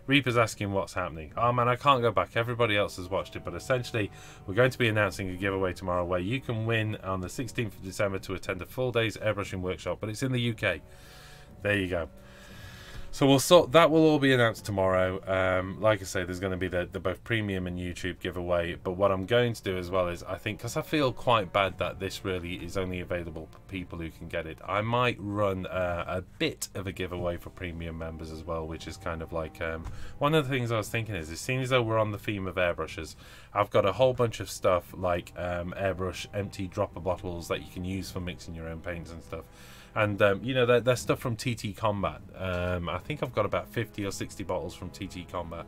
Reaper's asking what's happening. Oh man, I can't go back. Everybody else has watched it, but essentially we're going to be announcing a giveaway tomorrow where you can win on the 16th of December to attend a full day's airbrushing workshop, but it's in the UK. There you go. So we'll sort that. Will all be announced tomorrow. Like I say, there's going to be the both premium and YouTube giveaway. But what I'm going to do as well is, I think, because I feel quite bad that this really is only available for people who can get it, I might run a bit of a giveaway for premium members as well, which is kind of like one of the things I was thinking is, as soon as though we're on the theme of airbrushes, I've got a whole bunch of stuff like airbrush empty dropper bottles that you can use for mixing your own paints and stuff. And, you know, they're stuff from TT Combat. I think I've got about 50 or 60 bottles from TT Combat.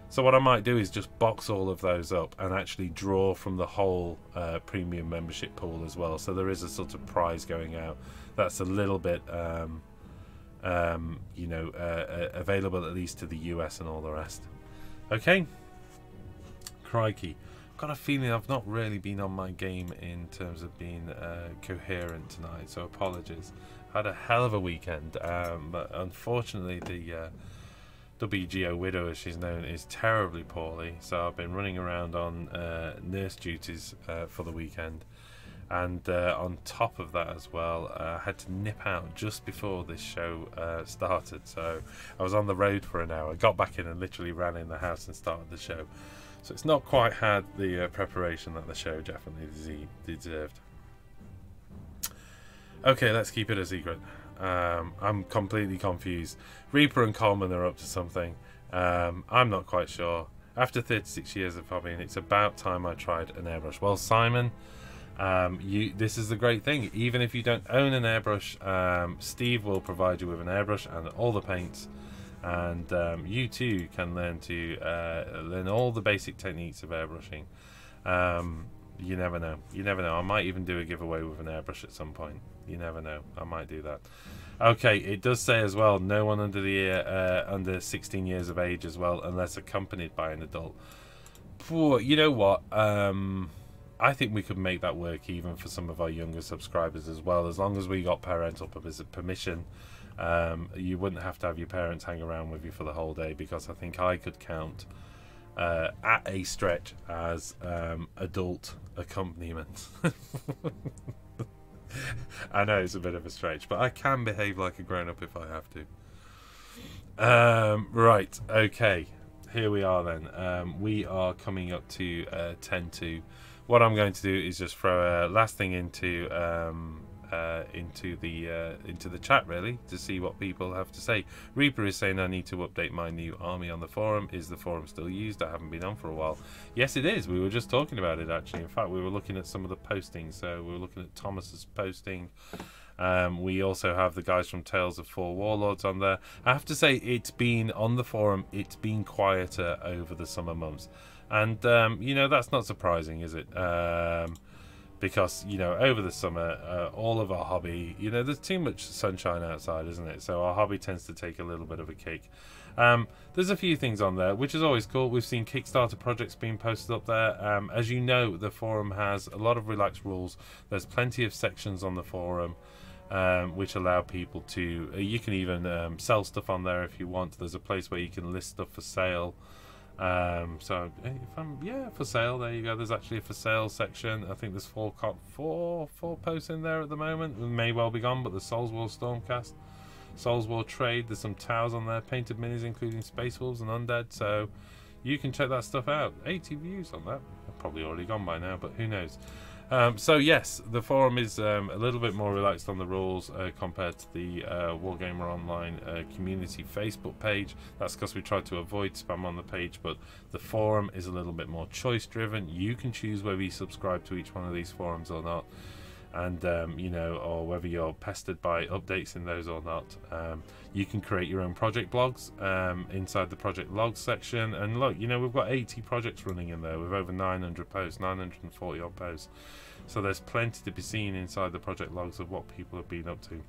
So what I might do is just box all of those up and actually draw from the whole premium membership pool as well. So there is a sort of prize going out that's a little bit, you know, available at least to the US and all the rest. Okay? Crikey. got a feeling I've not really been on my game in terms of being coherent tonight, so apologies. Had a hell of a weekend, but unfortunately the WGO widow, as she's known, is terribly poorly, so I've been running around on nurse duties for the weekend, and on top of that as well, I had to nip out just before this show started, so I was on the road for an hour, got back in and literally ran in the house and started the show. So it's not quite had the preparation that the show definitely deserved. Okay, let's keep it a secret. I'm completely confused. Reaper and Coleman are up to something. I'm not quite sure. After 36 years of hobbying, it's about time I tried an airbrush. Well, Simon, this is the great thing. Even if you don't own an airbrush, Steve will provide you with an airbrush and all the paints. And you too can learn to learn all the basic techniques of airbrushing. You never know. You never know. I might even do a giveaway with an airbrush at some point. You never know. I might do that. Okay, it does say as well, no one under 16 years of age as well, unless accompanied by an adult. You know what? I think we could make that work even for some of our younger subscribers as well, as long as we got parental permission. You wouldn't have to have your parents hang around with you for the whole day, because I think I could count at a stretch as adult accompaniment. I know it's a bit of a stretch, but I can behave like a grown-up if I have to. Right, okay, here we are then. We are coming up to 10-2. What I'm going to do is just throw a last thing into the chat, really, to see what people have to say. Reaper is saying, I need to update my new army on the forum. Is the forum still used? I haven't been on for a while. Yes, it is. We were just talking about it, actually. In fact, we were looking at some of the postings. So we were looking at Thomas's posting. We also have the guys from Tales of Four Warlords on there. I have to say, it's been on the forum, it's been quieter over the summer months. And, you know, that's not surprising, is it? Because, you know, over the summer, all of our hobby, you know, there's too much sunshine outside, isn't it? So our hobby tends to take a little bit of a cake. There's a few things on there, which is always cool. We've seen Kickstarter projects being posted up there. As you know, the forum has a lot of relaxed rules. There's plenty of sections on the forum which allow people to... you can even sell stuff on there if you want. There's a place where you can list stuff for sale. So yeah, for sale, there you go. There's actually a for sale section. I think there's four posts in there at the moment. It may well be gone, but the Souls War Stormcast, Souls War Trade, there's some towers on there, painted minis including Space Wolves and Undead, so you can check that stuff out. 80 views on that. They're probably already gone by now, but who knows. So yes, the forum is a little bit more relaxed on the rules compared to the Wargamer Online community Facebook page. That's because we tried to avoid spam on the page, but the forum is a little bit more choice driven. You can choose whether you subscribe to each one of these forums or not, and you know, or whether you're pestered by updates in those or not. You can create your own project blogs inside the project logs section, and look, you know, we've got 80 projects running in there with over 900 posts, 940 odd posts, so there's plenty to be seen inside the project logs of what people have been up to,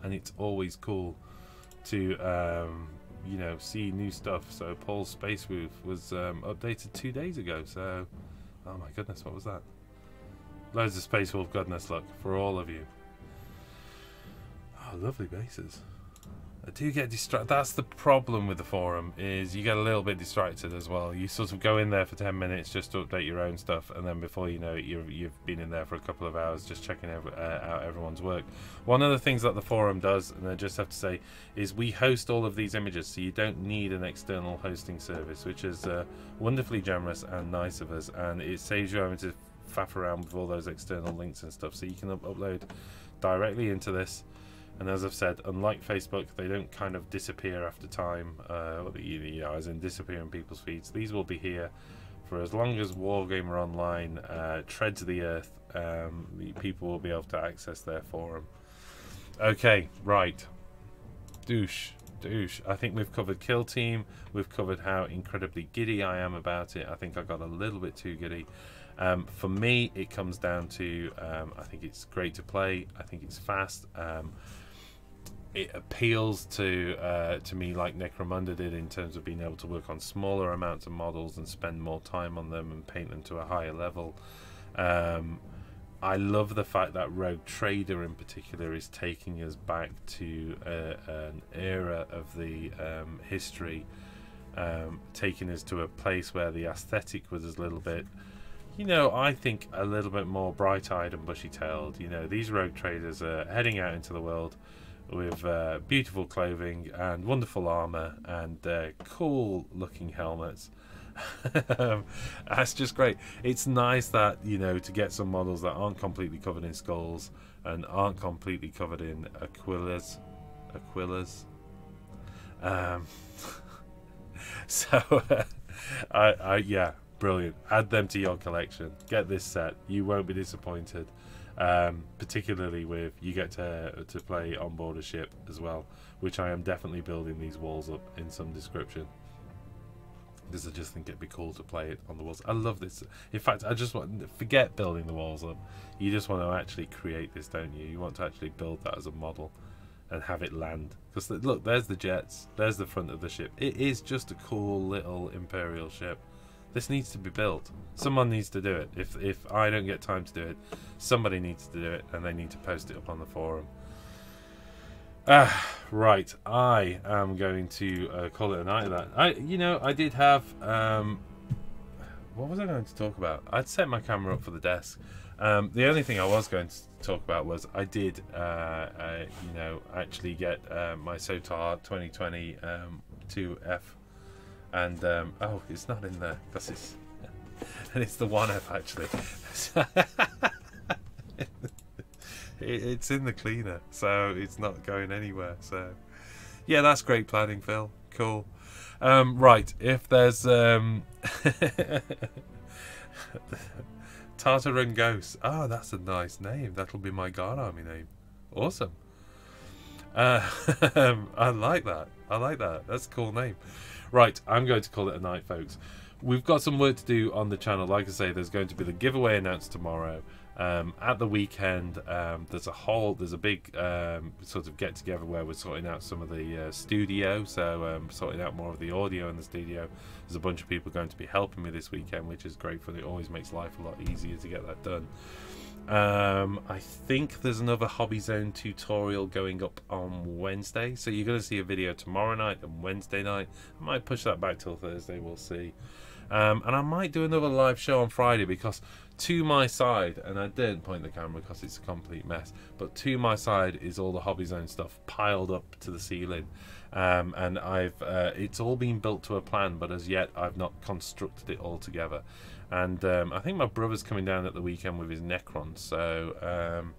and it's always cool to you know, see new stuff. So Paul's Space Roof was updated 2 days ago, so oh my goodness, what was that? Loads of Space Wolf goodness luck for all of you. Oh, lovely bases. I do get distracted. That's the problem with the forum, is you get a little bit distracted as well. You sort of go in there for 10 minutes just to update your own stuff, and then before you know it, you've been in there for a couple of hours just checking out everyone's work. One of the things that the forum does, and I just have to say, is we host all of these images, so you don't need an external hosting service, which is wonderfully generous and nice of us, and it saves you having to faff around with all those external links and stuff, so you can upload directly into this. And as I've said, unlike Facebook, they don't kind of disappear after time, you know, as in disappear in people's feeds. These will be here for as long as Wargamer Online treads the earth. People will be able to access their forum. Okay, right. Douche. I think we've covered Kill Team. We've covered how incredibly giddy I am about it. I think I got a little bit too giddy. For me, it comes down to I think it's great to play. I think it's fast. it appeals to me like Necromunda did, in terms of being able to work on smaller amounts of models and spend more time on them and paint them to a higher level. I love the fact that Rogue Trader in particular is taking us back to an era of the history, taking us to a place where the aesthetic was a little bit, you know, I think a little bit more bright-eyed and bushy-tailed. You know, these Rogue Traders are heading out into the world with beautiful clothing and wonderful armor and cool-looking helmets. That's just great. It's nice that, you know, to get some models that aren't completely covered in skulls and aren't completely covered in aquillas. So yeah, brilliant. Add them to your collection. Get this set. You won't be disappointed. Particularly with, you get to play on board a ship as well, which I am definitely building these walls up in some description, because I just think it'd be cool to play it on the walls. I love this. In fact, I just want, forget building the walls up. You just want to actually create this, don't you? You want to actually build that as a model and have it land. Because look, there's the jets, there's the front of the ship. It is just a cool little Imperial ship. This needs to be built. Someone needs to do it. If I don't get time to do it, somebody needs to do it, and they need to post it up on the forum. Right, I am going to call it a night of that. I did have what was I going to talk about? I'd set my camera up for the desk. The only thing I was going to talk about was I did actually get my SOTAR 2020 2F, and oh, it's not in there because it's and it's the 1F actually. It's in the cleaner, so it's not going anywhere. So yeah, that's great planning, Phil. Cool. Right, if there's Tartarun Ghost. Oh, that's a nice name. That'll be my guard army name. Awesome. I like that. I like that. That's a cool name. Right, I'm going to call it a night, folks. We've got some work to do on the channel. Like I say, there's going to be the giveaway announced tomorrow. At the weekend, there's a big sort of get together where we're sorting out some of the studio, so sorting out more of the audio in the studio. There's a bunch of people going to be helping me this weekend, which is great fun. It always makes life a lot easier to get that done. I think there's another Hobby Zone tutorial going up on Wednesday, so you're going to see a video tomorrow night and Wednesday night. I might push that back till Thursday, we'll see. And I might do another live show on Friday, because to my side, and I didn't point the camera because it's a complete mess, but to my side is all the Hobby Zone stuff piled up to the ceiling, and it's all been built to a plan, but as yet I've not constructed it all together. And I think my brother's coming down at the weekend with his Necrons, so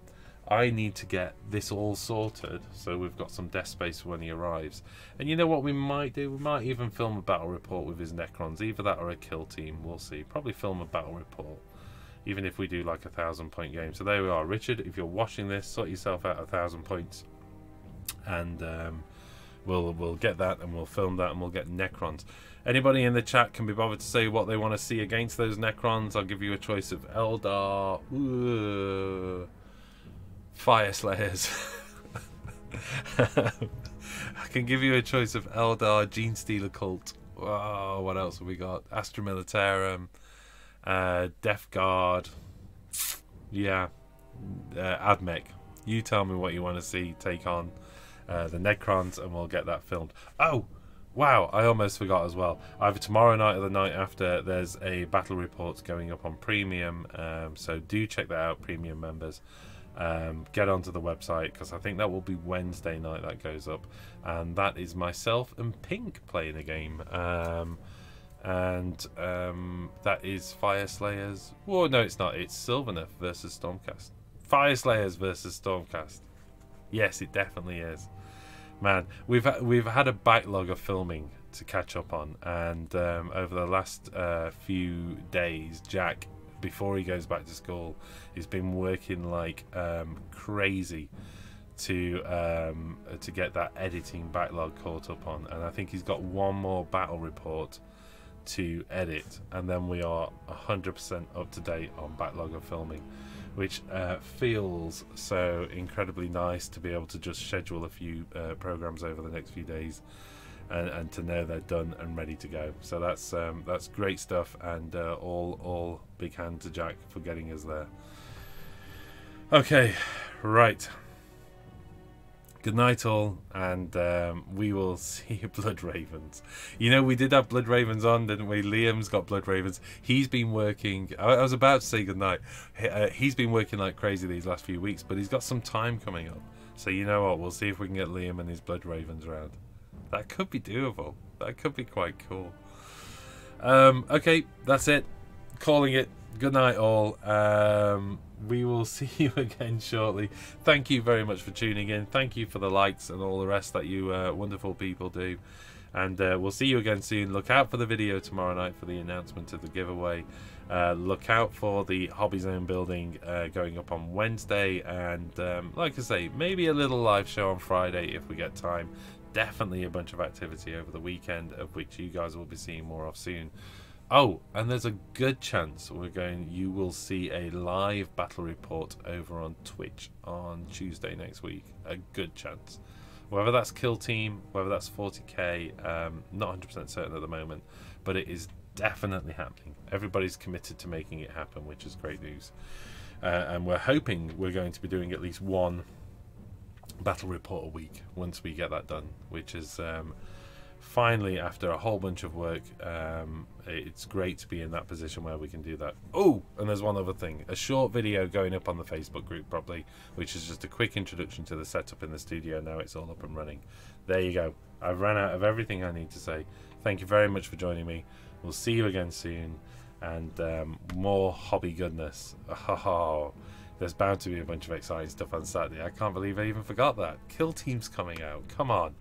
I need to get this all sorted so we've got some desk space when he arrives. And you know what we might do? We might even film a battle report with his Necrons, either that or a kill team, we'll see. Probably film a battle report, even if we do like a 1,000-point game. So there we are. Richard, if you're watching this, sort yourself out 1,000 points, and we'll get that, and we'll film that, and we'll get Necrons. Anybody in the chat can be bothered to say what they want to see against those Necrons. I'll give you a choice of Eldar, Fire Slayers. I can give you a choice of Eldar, Gene Stealer Cult. Oh, what else have we got? Astra Militarum, Death Guard. Yeah, Admech. You tell me what you want to see take on the Necrons, and we'll get that filmed. Oh, wow, I almost forgot as well. Either tomorrow night or the night after, there's a battle report going up on Premium, so do check that out, Premium members. Get onto the website, because I think that will be Wednesday night that goes up, and that is myself and Pink playing a game, and that is Fire Slayers. Well, no, it's not. It's Sylvaneth versus Stormcast. Fire Slayers versus Stormcast. Yes, it definitely is. Man, we've had a backlog of filming to catch up on, and over the last few days, Jack, before he goes back to school, he's been working like crazy to get that editing backlog caught up on, and I think he's got one more battle report to edit, and then we are 100% up to date on backlog of filming, which feels so incredibly nice to be able to just schedule a few programs over the next few days, and to know they're done and ready to go. So that's great stuff, and all big hand to Jack for getting us there. Okay, right. Good night all, and we will see Blood Ravens. You know, we did have Blood Ravens on, didn't we? Liam's got Blood Ravens. He's been working, I was about to say good night. He's been working like crazy these last few weeks, but he's got some time coming up. So you know what, we'll see if we can get Liam and his Blood Ravens around. That could be doable. That could be quite cool. Okay, that's it. Calling it. Good night all. We will see you again shortly. Thank you very much for tuning in. Thank you for the likes and all the rest that you wonderful people do. And we'll see you again soon. Look out for the video tomorrow night for the announcement of the giveaway. Look out for the Hobby Zone building going up on Wednesday. And like I say, maybe a little live show on Friday if we get time. Definitely a bunch of activity over the weekend, of which you guys will be seeing more of soon. Oh, and there's a good chance you will see a live battle report over on Twitch on Tuesday next week. A good chance. Whether that's Kill Team, whether that's 40k, not 100% certain at the moment, but it is definitely happening. Everybody's committed to making it happen, which is great news. And we're hoping we're going to be doing at least one battle report a week once we get that done, which is finally, after a whole bunch of work, it's great to be in that position where we can do that. Oh, and there's one other thing, a short video going up on the Facebook group probably, which is just a quick introduction to the setup in the studio. Now it's all up and running. There you go. I've ran out of everything I need to say. Thank you very much for joining me. We'll see you again soon, and more hobby goodness. Oh, there's bound to be a bunch of exciting stuff on Saturday. I can't believe I even forgot that. Kill Team's coming out. Come on.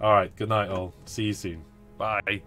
Alright, good night all. See you soon. Bye.